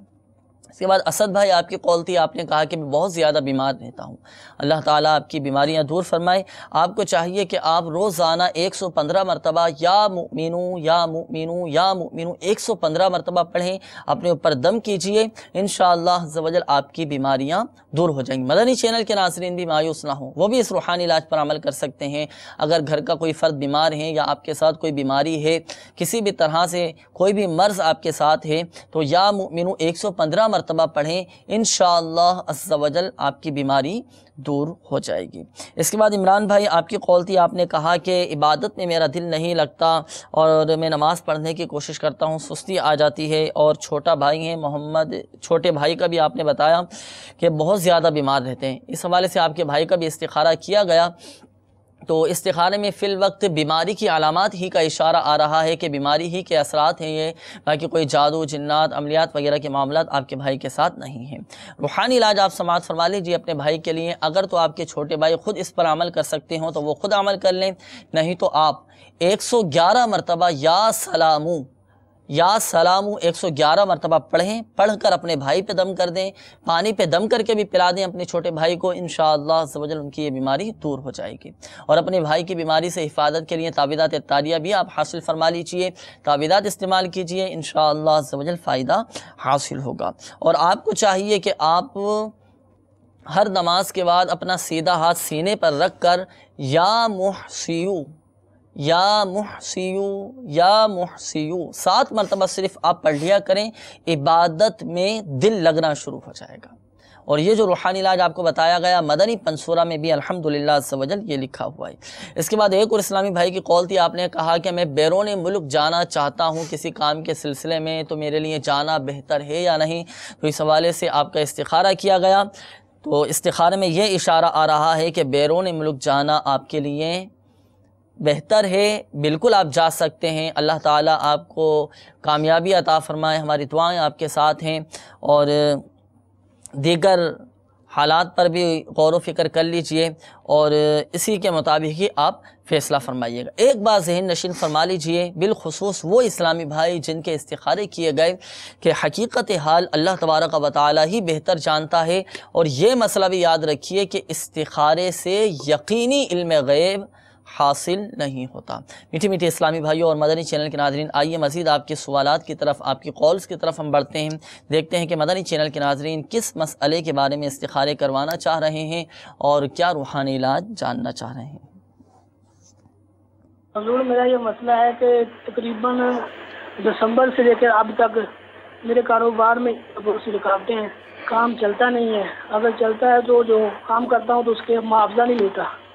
Speaker 2: اس کے بعد اسد بھائی، آپ کی قول تھی، آپ نے کہا کہ میں بہت زیادہ بیمار رہتا ہوں، اللہ تعالیٰ آپ کی بیماریاں دور فرمائے۔ آپ کو چاہیے کہ آپ روزانہ 115 مرتبہ یا مؤمنو یا مؤمنو یا مؤمنو 115 مرتبہ پڑھیں، اپنے اوپر دم کیجئے، انشاءاللہ عز و جل آپ کی بیماریاں دور ہو جائیں گی۔ مدنی چینل کے ناظرین بھی مایوس نہ ہوں، وہ بھی اس روحانی علاج پر عمل کر سکتے ہیں۔ اگر گھر کا کوئی فرد بیمار ہے یا آپ کے ساتھ کوئی بیماری ہے، کسی بھی طرح سے کوئی بھی مرض آپ کے ساتھ ہے، تو یا مؤمنو 115 مرتبہ پڑھیں، انشاءاللہ عز و جل آپ کی بیماری دور ہو جائے گی۔ اس کے بعد عمران بھائی، آپ کی قول تھی، آپ نے کہا کہ عبادت میں میرا دل نہیں لگتا اور میں نماز پڑھنے کی کوشش کرتا ہوں، سستی آ جاتی ہے، اور چھوٹا بھائی ہیں محمد، چھوٹے بھائی کا بھی آپ نے بتایا کہ بہت زیادہ بیمار رہتے ہیں۔ اس حوالے سے آپ کے بھائی کا بھی استخارہ کیا گیا، تو استخارے میں فی الوقت بیماری کی علامات ہی کا اشارہ آ رہا ہے کہ بیماری ہی کے اثرات ہیں یہ، باقی کوئی جادو، جنات، عملیات وغیرہ کے معاملات آپ کے بھائی کے ساتھ نہیں ہیں۔ روحانی علاج آپ سماعت فرما لیجیے اپنے بھائی کے لیے۔ اگر تو آپ کے چھوٹے بھائی خود اس پر عمل کر سکتے ہوں تو وہ خود عمل کر لیں، نہیں تو آپ 111 مرتبہ یا سلامو 111 مرتبہ پڑھیں، پڑھ کر اپنے بھائی پہ دم کر دیں، پانی پہ دم کر کے بھی پلا دیں اپنے چھوٹے بھائی کو، انشاءاللہ عز و جل ان کی یہ بیماری دور ہو جائے گی۔ اور اپنے بھائی کی بیماری سے حفاظت کے لیے تعویذات اطاریہ بھی آپ حاصل فرما لیجئے، تعویذات استعمال کیجئے، انشاءاللہ عز و جل فائدہ حاصل ہوگا۔ اور آپ کو چاہیے کہ آپ ہر نماز کے بعد اپنا سیدھا ہاتھ سینے پر رکھ کر یا محسیو 7 مرتبہ صرف آپ پڑھ لیا کریں، عبادت میں دل لگنا شروع ہو جائے گا۔ اور یہ جو روحانی علاج آپ کو بتایا گیا مدنی پنصورہ میں بھی الحمدللہ عز و جل یہ لکھا ہوا ہے۔ اس کے بعد ایک اور اسلامی بھائی کی قول تھی، آپ نے کہا کہ میں بیرون ملک جانا چاہتا ہوں کسی کام کے سلسلے میں، تو میرے لیے جانا بہتر ہے یا نہیں؟ تو اس حوالے سے آپ کا استخارہ کیا گیا، تو استخارے میں یہ اشارہ آ رہا ہے کہ بیرون ملک جانا آپ کے لیے بہتر ہے، بالکل آپ جا سکتے ہیں، اللہ تعالیٰ آپ کو کامیابی عطا فرمائے، ہماری دعائیں آپ کے ساتھ ہیں۔ اور دیگر حالات پر بھی غور و فکر کر لیجئے اور اسی کے مطابق ہی آپ فیصلہ فرمائیے گا۔ ایک بات ذہن نشین فرما لیجئے، بالخصوص وہ اسلامی بھائی جن کے استخارے کیے گئے، کہ حقیقت حال اللہ تبارک و تعالی ہی بہتر جانتا ہے، اور یہ مسئلہ بھی یاد رکھیے کہ استخارے سے یقینی علم غیب حاصل نہیں ہوتا۔ میٹھی میٹھی اسلامی بھائیوں اور مدنی چینل کے ناظرین، آئیے مزید آپ کے سوالات کی طرف، آپ کی کالز کی طرف ہم بڑھتے ہیں، دیکھتے ہیں کہ مدنی چینل کے ناظرین کس مسئلے کے بارے میں استخارے کروانا چاہ رہے ہیں اور کیا روحانی علاج جاننا چاہ رہے ہیں۔
Speaker 16: حضور، میرا یہ مسئلہ ہے کہ تقریباً دسمبر سے لے کر اب تک میرے کاروبار میں بہت سی رکاوٹیں ہیں، کام چلتا نہیں ہے، اگر چلتا ہے تو جو کام کرتا ہوں تو اس کے معاوضہ نہیں ملتا،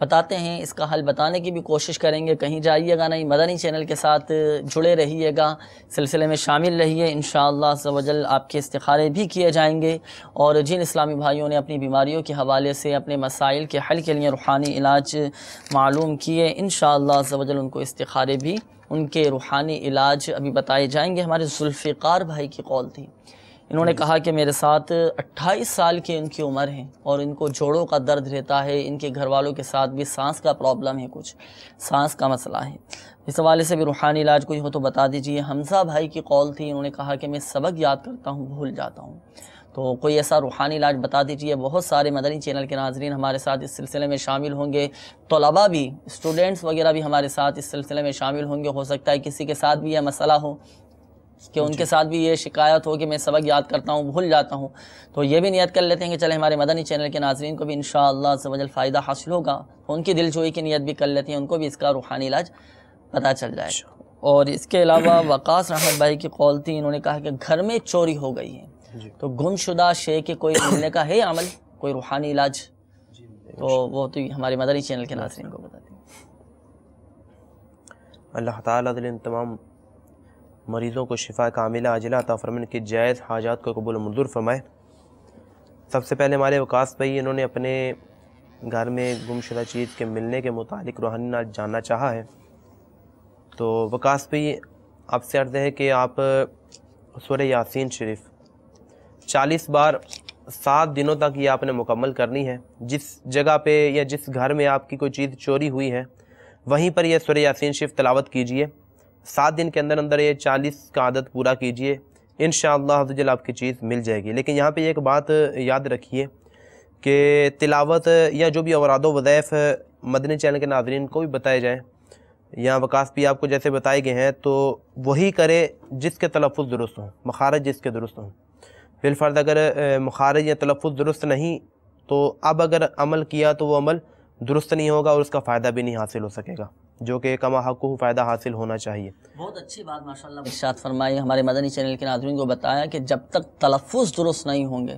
Speaker 2: بتاتے ہیں، اس کا حل بتانے کی بھی کوشش کریں گے. کہیں جائیے گا نہیں، مدنی چینل کے ساتھ جڑے رہیے گا، سلسلے میں شامل رہیے. انشاءاللہ عز و جل آپ کے استخارے بھی کیے جائیں گے، اور جن اسلامی بھائیوں نے اپنی بیماریوں کے حوالے سے اپنے مسائل کے حل کے لیے روحانی علاج معلوم کیے، انشاءاللہ عز و جل ان کو استخارے بھی، ان کے روحانی علاج ابھی بتائے جائیں گے. ہمارے ذوالفقار بھائی کی قول تھی، انہوں نے کہا کہ میرے ساتھ 28 سال کی ان کی عمر ہے اور ان کو جوڑوں کا درد رہتا ہے، ان کے گھر والوں کے ساتھ بھی سانس کا پرابلم ہے، کچھ سانس کا مسئلہ ہے. اس حوالے سے بھی روحانی علاج کوئی ہو تو بتا دیجئے. حمزہ بھائی کی قول تھی، انہوں نے کہا کہ میں سبق یاد کرتا ہوں بھول جاتا ہوں، تو کوئی ایسا روحانی علاج بتا دیجئے. بہت سارے مدنی چینل کے ناظرین ہمارے ساتھ اس سلسلے میں شامل ہوں گے، طلباء بھی، اسٹوڈنٹس وغیرہ بھی ہمارے ساتھ اس سلسلے میں شامل ہوں گے. ہو سکتا ہے کسی کے ساتھ بھی یہ مسئلہ ہو کہ ان کے ساتھ بھی یہ شکایت ہو کہ میں سبق یاد کرتا ہوں بھول جاتا ہوں. تو یہ بھی نیت کر لیتے ہیں کہ چلے ہمارے مدنی چینل کے ناظرین کو بھی انشاءاللہ عز و جل فائدہ حاصل ہوگا، ان کی دل جوئی کی نیت بھی کر لیتے ہیں، ان کو بھی اس کا روحانی علاج پتہ چل جائے. اور اس کے علاوہ وقاص رحمت بھائی کی قول تھی، انہوں نے کہا کہ گھر میں چوری ہو گئی ہے، تو گم شدہ شے کے کوئی ملنے کا ہے عمل، کوئی روحانی علاج؟ تو وہ تو ہمارے مدنی چینل کے ناظرین کو بتاتے ہیں.
Speaker 9: اللہ تعالیٰ دل ان تمام مریضوں کو شفا کاملہ عاجلہ عطا فرمائے، کی جائز حاجات کو قبول و منظور فرمائے. سب سے پہلے ہمارے وقاص بھائی، انہوں نے اپنے گھر میں گم شدہ چیز کے ملنے کے متعلق روحانی علاج جاننا چاہا ہے. تو وقاص بھائی، آپ سے عرض ہے کہ آپ سورہ یاسین شریف 40 بار 7 دنوں تک یہ آپ نے مکمل کرنی ہے. جس جگہ پہ یا جس گھر میں آپ کی کوئی چیز چوری ہوئی ہے وہیں پر یہ سورہ یاسین شریف تلاوت کیجئے. 7 دن کے اندر اندر یہ 40 کا عدد پورا کیجئے، انشاءاللہ عز و جل آپ کی چیز مل جائے گی. لیکن یہاں پہ ایک بات یاد رکھیے کہ تلاوت یا جو بھی اوراد و وظائف مدنی چینل کے ناظرین کو بھی بتائے جائیں، یہاں وقاص بھی آپ کو جیسے بتائے گئے ہیں، تو وہی کرے جس کے تلفظ درست ہوں، مخارج جس کے درست ہوں. بالفرض اگر مخارج یا تلفظ درست نہیں تو اب اگر عمل کیا تو وہ عمل درست نہیں ہوگا اور اس کا فائدہ بھی نہیں حاصل ہو سکے گا، جو کہ کما حق کو فائدہ حاصل ہونا چاہیے.
Speaker 2: بہت اچھی بات ماشاءاللہ ارشاد فرمائی. ہمارے مدنی چینل کے ناظرین کو بتایا کہ جب تک تلفظ درست نہیں ہوں گے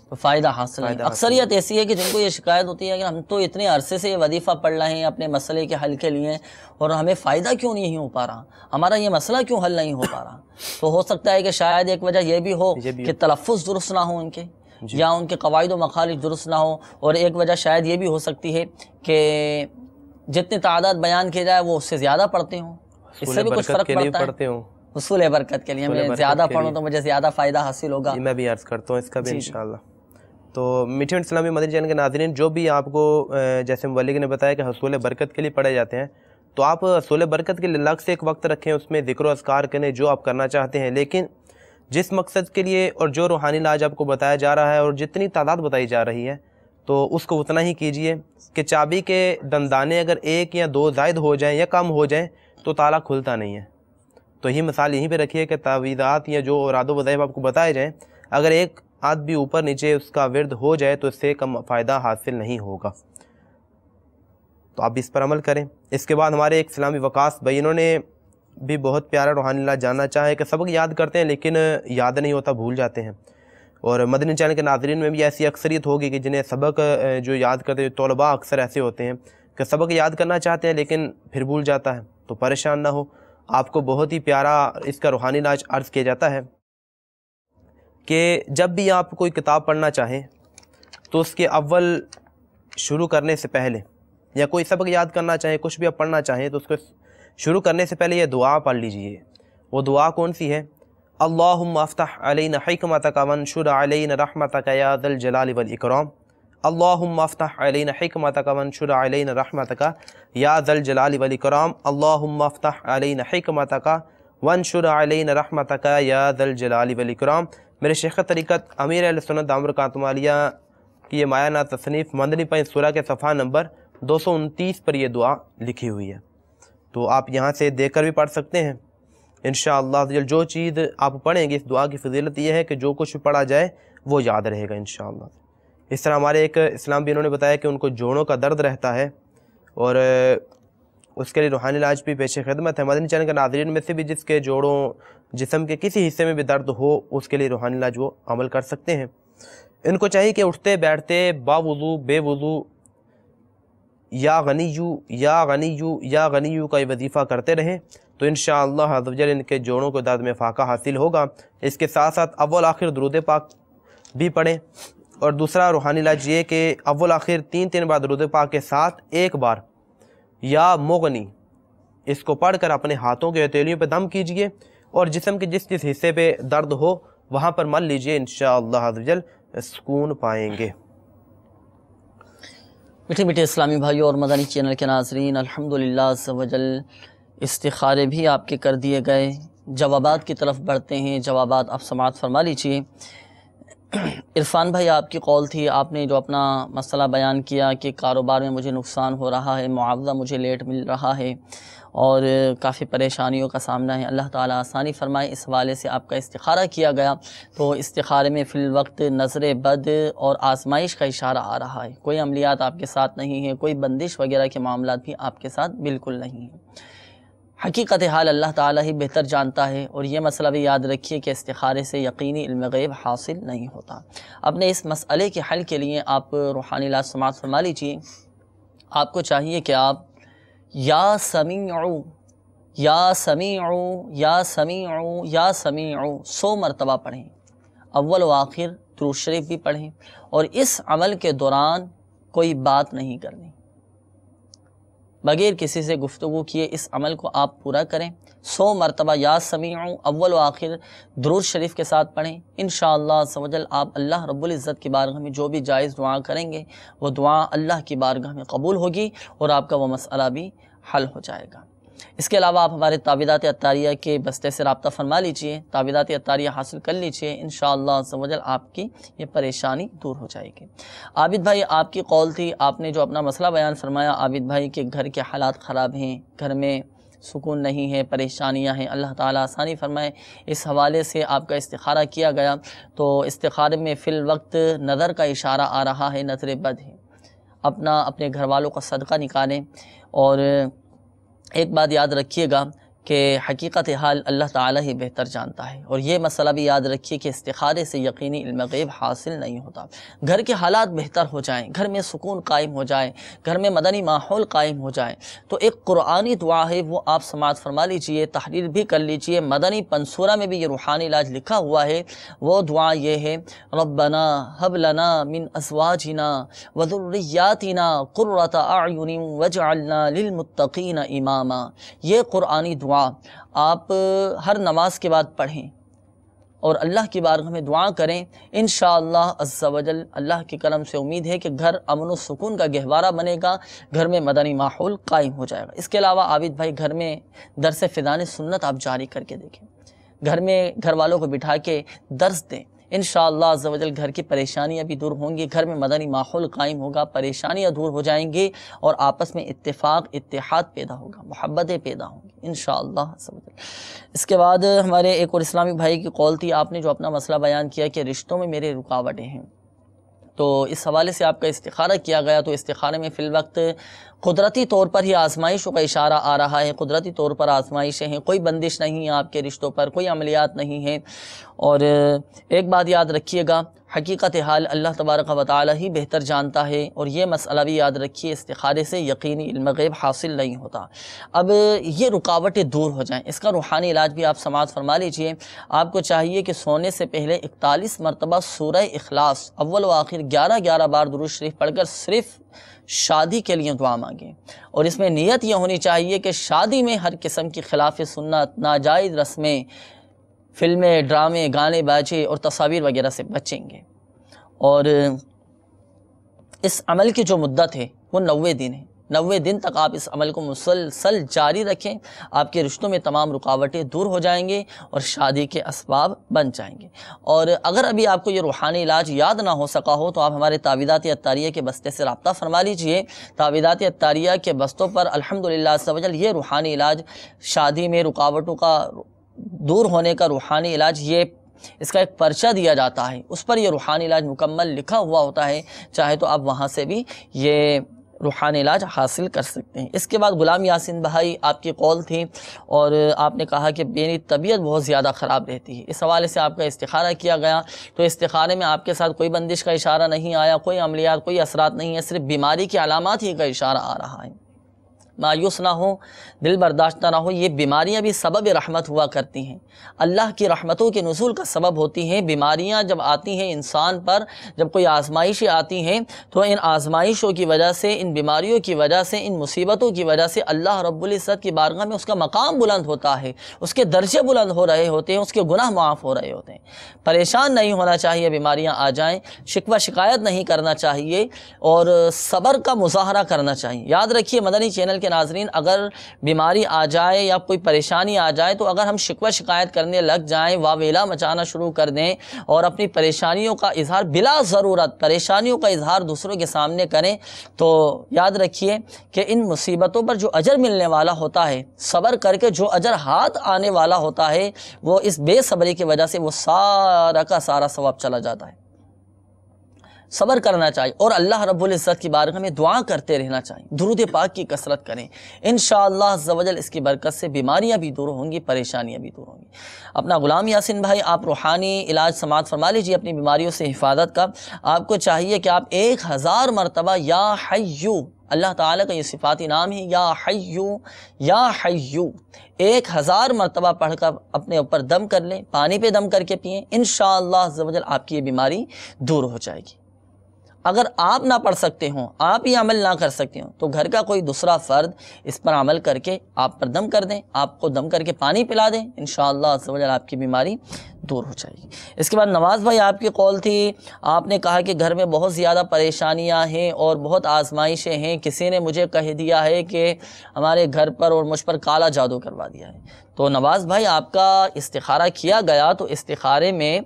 Speaker 2: تو فائدہ حاصل نہیں. اکثریت ایسی ہے کہ جن کو یہ شکایت ہوتی ہے کہ ہم تو اتنے عرصے سے یہ وظیفہ پڑھ رہے ہیں اپنے مسئلے کے حل کے لیے اور ہمیں فائدہ کیوں نہیں ہو پا رہا، ہمارا یہ مسئلہ کیوں حل نہیں ہو پا رہا. تو ہو سکتا ہے کہ شاید ایک وجہ یہ بھی ہو کہ تلفظ درست نہ ہو ان کے، یا ان کے قواعد و مخارج درست نہ ہو، اور ایک وجہ شاید یہ بھی ہو سکتی ہے کہ جتنی تعداد بیان کی جائے وہ اس سے زیادہ پڑھتے ہوں، اس سے بھی کچھ فرق پڑتا ہے. حصول برکت کے لیے میں زیادہ پڑھوں تو مجھے زیادہ فائدہ حاصل ہوگا.
Speaker 9: میں بھی عرض کرتا ہوں اس کا بھی انشاءاللہ. تو میٹھے اسلامی مدنی چینل کے ناظرین، جو بھی آپ کو جیسے مبلغ نے بتایا کہ حصول برکت کے لیے پڑھے جاتے ہیں، تو آپ حصول برکت کے لیے الگ سے ایک وقت رکھیں، اس میں ذکر و اذکار کریں جو آپ کرنا چاہتے ہیں. لیکن جس مقصد کے لیے اور جو روحانی علاج آپ کو بتایا جا رہا ہے اور جتنی تعداد بتائی جا رہی ہے تو اس کو اتنا ہی کیجئے کہ چابی کے دندانے اگر 1 یا 2 زائد ہو جائیں یا کم ہو جائیں تو تالا کھلتا نہیں ہے. تو یہ مثال یہیں پہ رکھیے کہ تعویذات یا جو اوراد و وظائف آپ کو بتائے جائیں، اگر ایک آدھ بھی اوپر نیچے اس کا ورد ہو جائے تو اس سے کم فائدہ حاصل نہیں ہوگا. تو آپ اس پر عمل کریں. اس کے بعد ہمارے ایک اسلامی وقاص بھائی، انہوں نے بھی بہت پیارا روحانی علاج جاننا چاہے کہ سبق یاد کرتے ہیں لیکن یاد نہیں ہوتا، بھول جاتے ہیں. اور مدنی چینل کے ناظرین میں بھی ایسی اکثریت ہوگی کہ جنہیں سبق جو یاد کرتے ہیں، طلباء اکثر ایسے ہوتے ہیں کہ سبق یاد کرنا چاہتے ہیں لیکن پھر بھول جاتا ہے. تو پریشان نہ ہو، آپ کو بہت ہی پیارا اس کا روحانی علاج عرض کیا جاتا ہے کہ جب بھی آپ کوئی کتاب پڑھنا چاہیں تو اس کے اول شروع کرنے سے پہلے، یا کوئی سبق یاد کرنا چاہیں، کچھ بھی آپ پڑھنا چاہیں تو اس کو شروع کرنے سے پہلے یہ دعا پڑھ لیجئے. وہ دعا کون سی ہے؟ اللہم افتح علینا حکمتک وانشر علینا رحمتک یا ذا الجلال والاکرام. اللہم افتح علینا حکمتک وانشر علینا رحمتک یا ذا الجلال والاکرام. اللہم افتح علینا حکمتک وانشر علینا رحمتک یا ذا الجلال والاکرام. میرے شیخ طریقت امیر اہل سنت دامت برکاتہم عالیہ کی یہ مایہ ناز تصنیف مدنی پنج سورہ کے صفحہ نمبر 229 پر یہ دعا لکھی ہوئی ہے. تو آپ یہاں سے دیکھ کر بھی پڑھ سکتے ہیں انشاءاللہ. جو چیز آپ پڑھیں گے، اس دعا کی فضیلت یہ ہے کہ جو کچھ بھی پڑھا جائے وہ یاد رہے گا انشاءاللہ. اس طرح ہمارے ایک اسلام بھی انہوں نے بتایا کہ ان کو جوڑوں کا درد رہتا ہے اور اس کے لیے روحانی علاج بھی پیش خدمت ہے. مدنی چینل کے ناظرین میں سے بھی جس کے جوڑوں جسم کے کسی حصے میں بھی درد ہو، اس کے لیے روحانی علاج وہ عمل کر سکتے ہیں. ان کو چاہیے کہ اٹھتے بیٹھتے باوضو بے وضو یا غنیو یا غنیو یا غنیو کا یہ وظیفہ کرتے رہیں تو انشاءاللہ عز و جل ان کے جوڑوں کو درد میں فاقہ حاصل ہوگا۔ اس کے ساتھ ساتھ اول آخر درود پاک بھی پڑھیں، اور دوسرا روحانی علاج یہ کہ اول آخر 3 بار درود پاک کے ساتھ ایک بار یا مغنی اس کو پڑھ کر اپنے ہاتھوں کے ہتھیلیوں پہ دم کیجئے، اور جسم کے جس حصے پہ درد ہو وہاں پر مل لیجئے، انشاءاللہ عز و جل سکون پائیں گے۔
Speaker 2: میٹھے میٹھے اسلامی بھائیوں اور مدنی چینل کے ناظرین، الحمدللہ عز و جل استخارے بھی آپ کے کر دیے گئے، جوابات کی طرف بڑھتے ہیں۔ جوابات آپ سماعت فرما لیجئے۔ عرفان بھائی، آپ کی قول تھی، آپ نے جو اپنا مسئلہ بیان کیا کہ کاروبار میں مجھے نقصان ہو رہا ہے، معاوضہ مجھے لیٹ مل رہا ہے اور کافی پریشانیوں کا سامنا ہے، اللہ تعالیٰ آسانی فرمائے۔ اس حوالے سے آپ کا استخارہ کیا گیا، تو استخارے میں فی الوقت نظر بد اور آزمائش کا اشارہ آ رہا ہے۔ کوئی عملیات آپ کے ساتھ نہیں ہے، کوئی بندش وغیرہ کے معاملات بھی آپ کے ساتھ بالکل نہیں ہیں۔ حقیقت حال اللہ تعالیٰ ہی بہتر جانتا ہے، اور یہ مسئلہ بھی یاد رکھیے کہ استخارے سے یقینی علم غیب حاصل نہیں ہوتا۔ اپنے اس مسئلے کے حل کے لیے آپ روحانی علاج سماعت فرما لیجیے۔ آپ کو چاہیے کہ آپ یا سمیعو یا سمیعو یا سمیعو یا سمیعو 100 مرتبہ پڑھیں، اول و آخر درود شریف بھی پڑھیں، اور اس عمل کے دوران کوئی بات نہیں کرنی، بغیر کسی سے گفتگو کیے اس عمل کو آپ پورا کریں۔ 100 مرتبہ یا سمیعو اول و آخر درود شریف کے ساتھ پڑھیں۔ انشاءاللہ عز و جل آپ اللہ رب العزت کی بارگاہ میں جو بھی جائز دعا کریں گے وہ دعا اللہ کی بارگاہ میں قبول ہوگی، اور آپ کا وہ مسئلہ بھی حل ہو جائے گا۔ اس کے علاوہ آپ ہمارے تعویذات عطاریہ کے بستے سے رابطہ فرما لیجئے، تعویذات عطاریہ حاصل کر لیجئے، انشاءاللہ عز و جل آپ کی یہ پریشانی دور ہو جائے گی۔ عابد بھائی، آپ کی قول تھی، آپ نے جو اپنا مسئلہ بیان فرمایا عابد بھائی کہ گھر کے حالات خراب ہیں، گھر میں سکون نہیں ہے، پریشانیاں ہیں، اللہ تعالیٰ آسانی فرمائے۔ اس حوالے سے آپ کا استخارہ کیا گیا، تو استخارے میں فی الوقت نظر کا اشارہ آ رہا ہے، نظر بد ہے۔ اپنے گھر والوں کا صدقہ نکالیں، اور ایک بات یاد رکھیے گا کہ حقیقت حال اللہ تعالیٰ ہی بہتر جانتا ہے، اور یہ مسئلہ بھی یاد رکھیے کہ استخارے سے یقینی علم غیب حاصل نہیں ہوتا۔ گھر کے حالات بہتر ہو جائیں، گھر میں سکون قائم ہو جائے، گھر میں مدنی ماحول قائم ہو جائے، تو ایک قرآنی دعا ہے، وہ آپ سماعت فرما لیجئے، تحریر بھی کر لیجئے۔ مدنی پنسورہ میں بھی یہ روحانی علاج لکھا ہوا ہے، وہ دعا یہ ہے، ربنا ہب لنا من ازواجنا وذریاتنا قرۃ اعین واجعلنا للمتقین اماما۔ یہ قرآنی دعا آپ ہر نماز کے بعد پڑھیں اور اللہ کی بارگاہ میں دعا کریں، انشاءاللہ عز و جل اللہ کے کرم سے امید ہے کہ گھر امن و سکون کا گہوارہ بنے گا، گھر میں مدنی ماحول قائم ہو جائے گا۔ اس کے علاوہ عابد بھائی، گھر میں درس فیضان سنت آپ جاری کر کے دیکھیں، گھر میں گھر والوں کو بٹھا کے درس دیں، انشاءاللہ عز و جل گھر کی پریشانیاں بھی دور ہوں گی، گھر میں مدنی ماحول قائم ہوگا، پریشانیاں دور ہو جائیں گی، اور آپس میں اتفاق اتحاد پیدا ہوگا، محبتیں پیدا ہوں گی انشاءاللہ عز و جل۔ اس کے بعد ہمارے ایک اور اسلامی بھائی کی قول تھی، آپ نے جو اپنا مسئلہ بیان کیا کہ رشتوں میں میرے رکاوٹیں ہیں، تو اس حوالے سے آپ کا استخارہ کیا گیا، تو استخارے میں فی الوقت قدرتی طور پر ہی آزمائشوں کا اشارہ آ رہا ہے، قدرتی طور پر آزمائشیں ہیں، کوئی بندش نہیں ہے آپ کے رشتوں پر، کوئی عملیات نہیں ہیں۔ اور ایک بات یاد رکھیے گا، حقیقت حال اللہ تبارک و تعالی ہی بہتر جانتا ہے، اور یہ مسئلہ بھی یاد رکھیے، استخارے سے یقینی علم غیب حاصل نہیں ہوتا۔ اب یہ رکاوٹیں دور ہو جائیں، اس کا روحانی علاج بھی آپ سماعت فرما لیجئے۔ آپ کو چاہیے کہ سونے سے پہلے 41 مرتبہ سورہ اخلاص اول و آخر 11 بار درود شریف پڑھ کر صرف شادی کے لیے دعا مانگیں، اور اس میں نیت یہ ہونی چاہیے کہ شادی میں ہر قسم کی خلاف سنت، ناجائز رسمیں، فلمیں، ڈرامے، گانے باجے اور تصاویر وغیرہ سے بچیں گے، اور اس عمل کی جو مدت ہے وہ 90 دن ہے۔ 90 دن تک آپ اس عمل کو مسلسل جاری رکھیں، آپ کے رشتوں میں تمام رکاوٹیں دور ہو جائیں گے اور شادی کے اسباب بن جائیں گے۔ اور اگر ابھی آپ کو یہ روحانی علاج یاد نہ ہو سکا ہو تو آپ ہمارے تعویذات عطاریہ کے بستے سے رابطہ فرما لیجئے۔ تعویذات عطاریہ کے بستوں پر الحمدللہ عز و جل یہ روحانی علاج، شادی میں رکاوٹوں کا دور ہونے کا روحانی علاج، یہ اس کا ایک پرچہ دیا جاتا ہے، اس پر یہ روحانی علاج مکمل لکھا ہوا ہوتا ہے، چاہے تو آپ وہاں سے بھی یہ روحانی علاج حاصل کر سکتے ہیں۔ اس کے بعد غلام یاسین بھائی آپ کی قول تھی اور آپ نے کہا کہ میری طبیعت بہت زیادہ خراب رہتی ہے، اس حوالے سے آپ کا استخارہ کیا گیا، تو استخارے میں آپ کے ساتھ کوئی بندش کا اشارہ نہیں آیا، کوئی عملیات، کوئی اثرات نہیں ہے، صرف بیماری کی علامات ہی کا اشارہ آ رہا ہے۔ مایوس نہ ہو، دل برداشت نہ ہو، یہ بیماریاں بھی سبب رحمت ہوا کرتی ہیں، اللہ کی رحمتوں کے نزول کا سبب ہوتی ہیں۔ بیماریاں جب آتی ہیں انسان پر، جب کوئی آزمائشیں آتی ہیں تو ان آزمائشوں کی وجہ سے، ان بیماریوں کی وجہ سے، ان مصیبتوں کی وجہ سے اللہ رب العزت کی بارگاہ میں اس کا مقام بلند ہوتا ہے، اس کے درجے بلند ہو رہے ہوتے ہیں، اس کے گناہ معاف ہو رہے ہوتے ہیں۔ پریشان نہیں ہونا چاہیے بیماریاں آ جائیں، شکوہ شکایت نہیں کرنا چاہیے اور صبر کا مظاہرہ کرنا چاہیے۔ یاد رکھیے مدنی چینل کے ناظرین، اگر بیماری آ جائے یا کوئی پریشانی آ جائے تو اگر ہم شکوہ شکایت کرنے لگ جائیں، واویلا مچانا شروع کر دیں اور اپنی پریشانیوں کا اظہار بلا ضرورت پریشانیوں کا اظہار دوسروں کے سامنے کریں، تو یاد رکھیے کہ ان مصیبتوں پر جو اجر ملنے والا ہوتا ہے، صبر کر کے جو اجر ہاتھ آنے والا ہوتا ہے، وہ اس بے صبری کی وجہ سے وہ سارا کا سارا ثواب چلا جاتا ہے۔ صبر کرنا چاہیے اور اللہ رب العزت کی بارگاہ میں دعا کرتے رہنا چاہیے، درود پاک کی کثرت کریں، انشاءاللہ عز و جل اس کی برکت سے بیماریاں بھی دور ہوں گی، پریشانیاں بھی دور ہوں گی۔ اپنا غلام یاسین بھائی، آپ روحانی علاج سماعت فرما لیجیے اپنی بیماریوں سے حفاظت کا۔ آپ کو چاہیے کہ آپ 1000 مرتبہ یا حیو، اللہ تعالیٰ کا یہ صفاتی نام ہے، یا حیو یا حیو، 1000 مرتبہ پڑھ کر اپنے اوپر دم کر لیں، پانی پہ دم کر کے پئیں، انشاءاللہ عز و جل آپ کی یہ بیماری دور ہو جائے گی۔ اگر آپ نہ پڑھ سکتے ہوں، آپ یہ عمل نہ کر سکتے ہوں، تو گھر کا کوئی دوسرا فرد اس پر عمل کر کے آپ پر دم کر دیں، آپ کو دم کر کے پانی پلا دیں، انشاءاللہ عز و جل آپ کی بیماری دور ہو جائے گی۔ اس کے بعد نواز بھائی آپ کی قول تھی، آپ نے کہا کہ گھر میں بہت زیادہ پریشانیاں ہیں اور بہت آزمائشیں ہیں، کسی نے مجھے کہہ دیا ہے کہ ہمارے گھر پر اور مجھ پر کالا جادو کروا دیا ہے۔ تو نواز بھائی آپ کا استخارہ کیا گیا، تو استخارے میں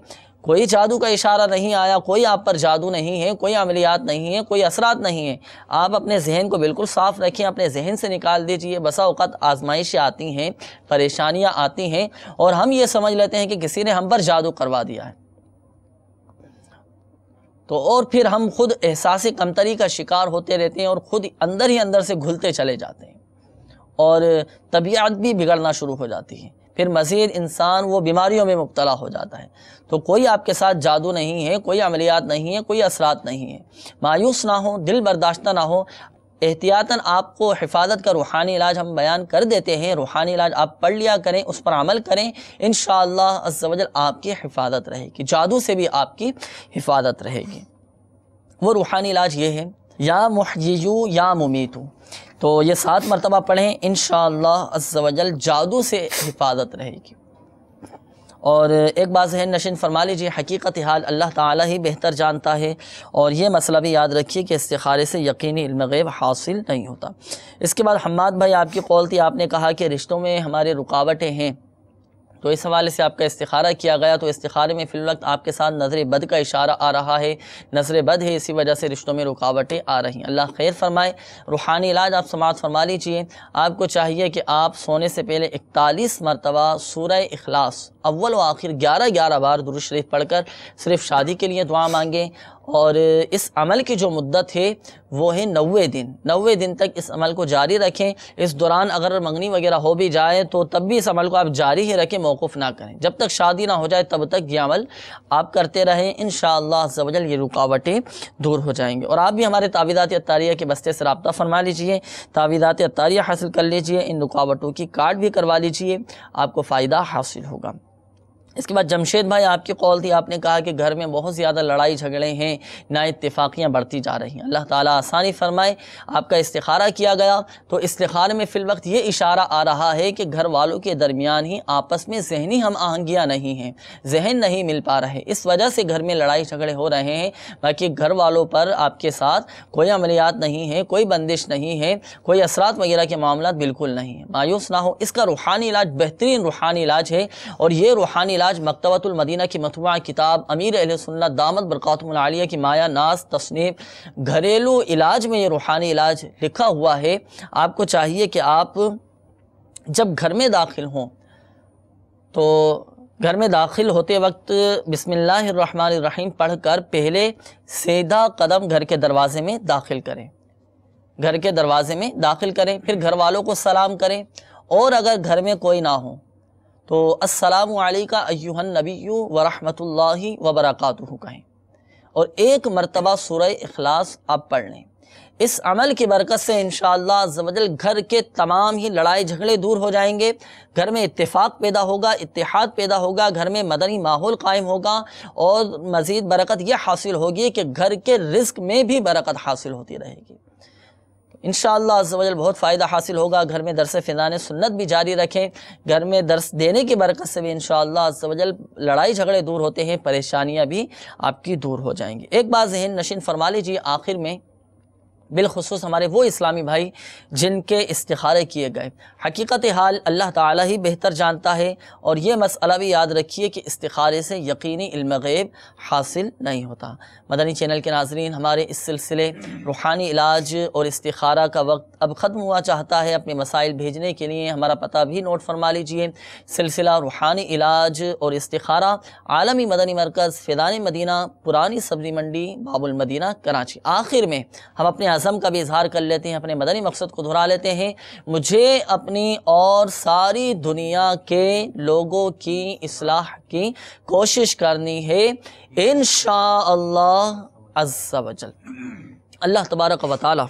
Speaker 2: کوئی جادو کا اشارہ نہیں آیا، کوئی آپ پر جادو نہیں ہے، کوئی عملیات نہیں ہے، کوئی اثرات نہیں ہیں۔ آپ اپنے ذہن کو بالکل صاف رکھیں، اپنے ذہن سے نکال دیجئے۔ بسا اوقات آزمائشیں آتی ہیں، پریشانیاں آتی ہیں اور ہم یہ سمجھ لیتے ہیں کہ کسی نے ہم پر جادو کروا دیا ہے، تو اور پھر ہم خود احساس کمتری کا شکار ہوتے رہتے ہیں اور خود اندر ہی اندر سے گھلتے چلے جاتے ہیں اور طبیعت بھی بگڑنا شروع ہو جاتی ہے، پھر مزید انسان وہ بیماریوں میں مبتلا ہو جاتا ہے۔ تو کوئی آپ کے ساتھ جادو نہیں ہے، کوئی عملیات نہیں ہے، کوئی اثرات نہیں ہے۔ مایوس نہ ہو، دل برداشتہ نہ ہو، احتیاطاً آپ کو حفاظت کا روحانی علاج ہم بیان کر دیتے ہیں، روحانی علاج آپ پڑھ لیا کریں، اس پر عمل کریں، انشاءاللہ عز و جل آپ کی حفاظت رہے گی، جادو سے بھی آپ کی حفاظت رہے گی۔ وہ روحانی علاج یہ ہے، یا محییو یا ممیتو، تو یہ 7 مرتبہ پڑھیں، انشاءاللہ عز و جل جادو سے حفاظت رہے گی۔ اور ایک بات ذہن نشین فرما لیجیے، حقیقت حال اللہ تعالیٰ ہی بہتر جانتا ہے، اور یہ مسئلہ بھی یاد رکھیے کہ استخارے سے یقینی علم غیب حاصل نہیں ہوتا۔ اس کے بعد حماد بھائی آپ کی قول تھی، آپ نے کہا کہ رشتوں میں ہمارے رکاوٹیں ہیں، تو اس حوالے سے آپ کا استخارہ کیا گیا، تو استخارے میں فی الوقت آپ کے ساتھ نظر بد کا اشارہ آ رہا ہے، نظر بد ہے، اسی وجہ سے رشتوں میں رکاوٹیں آ رہی ہیں، اللہ خیر فرمائے۔ روحانی علاج آپ سماعت فرما لیجئے، آپ کو چاہیے کہ آپ سونے سے پہلے 41 مرتبہ سورہ اخلاص اول و آخر 11 بار درود شریف پڑھ کر صرف شادی کے لیے دعا مانگیں، اور اس عمل کی جو مدت ہے وہ ہے 90 دن تک اس عمل کو جاری رکھیں۔ اس دوران اگر منگنی وغیرہ ہو بھی جائے تو تب بھی اس عمل کو آپ جاری ہی رکھیں، موقوف نہ کریں، جب تک شادی نہ ہو جائے تب تک یہ عمل آپ کرتے رہیں، انشاءاللہ عز و جل یہ رکاوٹیں دور ہو جائیں گے۔ اور آپ بھی ہمارے تعویذات عطاریہ کے بستے سے رابطہ فرما لیجئے، تعویذات عطاریہ حاصل کر لیجئے، ان رکاوٹوں کی کارڈ بھی کروا لیجئے، آپ کو فائدہ حاصل ہوگا۔ اس کے بعد جمشید بھائی آپ کی قول تھی، آپ نے کہا کہ گھر میں بہت زیادہ لڑائی جھگڑے ہیں، نا اتفاقیاں بڑھتی جا رہی ہیں، اللہ تعالیٰ آسانی فرمائے۔ آپ کا استخارہ کیا گیا، تو استخارے میں فی الوقت یہ اشارہ آ رہا ہے کہ گھر والوں کے درمیان ہی آپس میں ذہنی ہم آہنگیاں نہیں ہیں، ذہن نہیں مل پا رہے، اس وجہ سے گھر میں لڑائی جھگڑے ہو رہے ہیں۔ باقی گھر والوں پر آپ کے ساتھ کوئی عملیات نہیں ہے، کوئی بندش نہیں ہے، کوئی اثرات وغیرہ کے معاملات بالکل نہیں ہیں، مایوس نہ ہو۔ اس کا روحانی علاج بہترین روحانی علاج ہے، اور یہ روحانی علاج مکتبۃ المدینہ کی مطبوعہ کتاب امیر اہل سنت دامت برکاتہم العالیہ کی مایا ناز تصنیف گھریلو علاج میں یہ روحانی علاج لکھا ہوا ہے۔ آپ کو چاہیے کہ آپ جب گھر میں داخل ہوں تو گھر میں داخل ہوتے وقت بسم اللہ الرحمن الرحیم پڑھ کر پہلے سیدھا قدم گھر کے دروازے میں داخل کریں، گھر کے دروازے میں داخل کریں، پھر گھر والوں کو سلام کریں، اور اگر گھر میں کوئی نہ ہو تو السلام علیکہ ایھا النبی ورحمۃ اللہ وبرکاتہ کہیں، اور ایک مرتبہ سورہ اخلاص آپ پڑھ لیں۔ اس عمل کی برکت سے انشاءاللہ عز و جل گھر کے تمام ہی لڑائی جھگڑے دور ہو جائیں گے، گھر میں اتفاق پیدا ہوگا، اتحاد پیدا ہوگا، گھر میں مدنی ماحول قائم ہوگا، اور مزید برکت یہ حاصل ہوگی کہ گھر کے رزق میں بھی برکت حاصل ہوتی رہے گی۔ انشاءاللہ عز و جل بہت فائدہ حاصل ہوگا۔ گھر میں درس فیضان سنت بھی جاری رکھیں، گھر میں درس دینے کی برکت سے بھی انشاءاللہ عز و جل لڑائی جھگڑے دور ہوتے ہیں، پریشانیاں بھی آپ کی دور ہو جائیں گی۔ ایک بات ذہن نشین فرما لیجیے آخر میں، بالخصوص ہمارے وہ اسلامی بھائی جن کے استخارے کیے گئے، حقیقت حال اللہ تعالیٰ ہی بہتر جانتا ہے، اور یہ مسئلہ بھی یاد رکھیے کہ استخارے سے یقینی علم غیب حاصل نہیں ہوتا۔ مدنی چینل کے ناظرین، ہمارے اس سلسلے روحانی علاج اور استخارہ کا وقت اب ختم ہوا چاہتا ہے۔ اپنے مسائل بھیجنے کے لیے ہمارا پتہ بھی نوٹ فرما لیجئے۔ سلسلہ روحانی علاج اور استخارہ، عالمی مدنی مرکز، فیضان مدینہ، پرانی سبزی منڈی، باب المدینہ، کراچی۔ آخر میں ہم اپنے عزم کا بھی اظہار کر لیتے ہیں، اپنے مدنی مقصد کو دہرا لیتے ہیں۔ مجھے اپنی اور ساری دنیا کے لوگوں کی اصلاح کی کوشش کرنی ہے انشاءاللہ عز و جل۔ اللہ تبارک و تعالی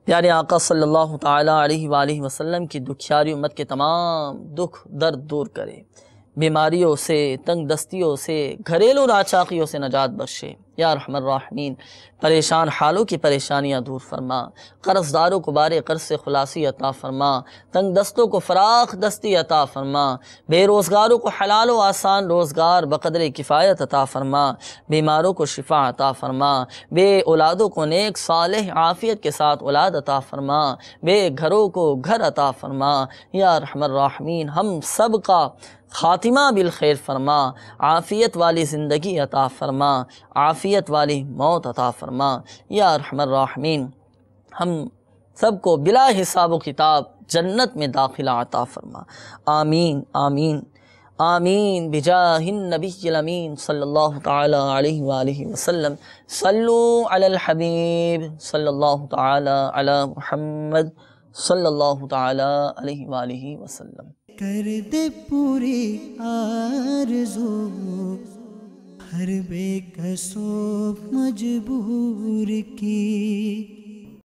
Speaker 2: پیارے آقا صلی اللہ تعالی علیہ وآلہ وسلم کی دکھیاری امت کے تمام دکھ درد دور کرے، بیماریوں سے، تنگ دستیوں سے، گھریلو ناچاقیوں سے نجات بخشے یا ارحم الراحمین۔ پریشان حالوں کی پریشانیاں دور فرما، قرض داروں کو بارے قرض سے خلاصی عطا فرما، تنگ دستوں کو فراخ دستی عطا فرما، بے روزگاروں کو حلال و آسان روزگار بقدر کفایت عطا فرما، بیماروں کو شفا عطا فرما، بے اولادوں کو نیک صالح عافیت کے ساتھ اولاد عطا فرما، بے گھروں کو گھر عطا فرما یا ارحم الراحمین۔ ہم سب کا خاتمہ بالخیر فرما، عافیت والی زندگی عطا فرما، عافیت والی موت عطا فرما یا ارحم الراحمین۔ ہم سب کو بلا حساب و کتاب جنت میں داخلہ عطا فرما، آمین آمین آمین بجاہ النبی الامین صلی اللہ تعالی علیہ وآلہ وسلم۔ صلو علی الحبیب صلی اللہ تعالی علی محمد صلی اللہ تعالی علیہ وآلہ وسلم۔
Speaker 1: کر دے پوری آرزو ہر بے کسو مجبور کی،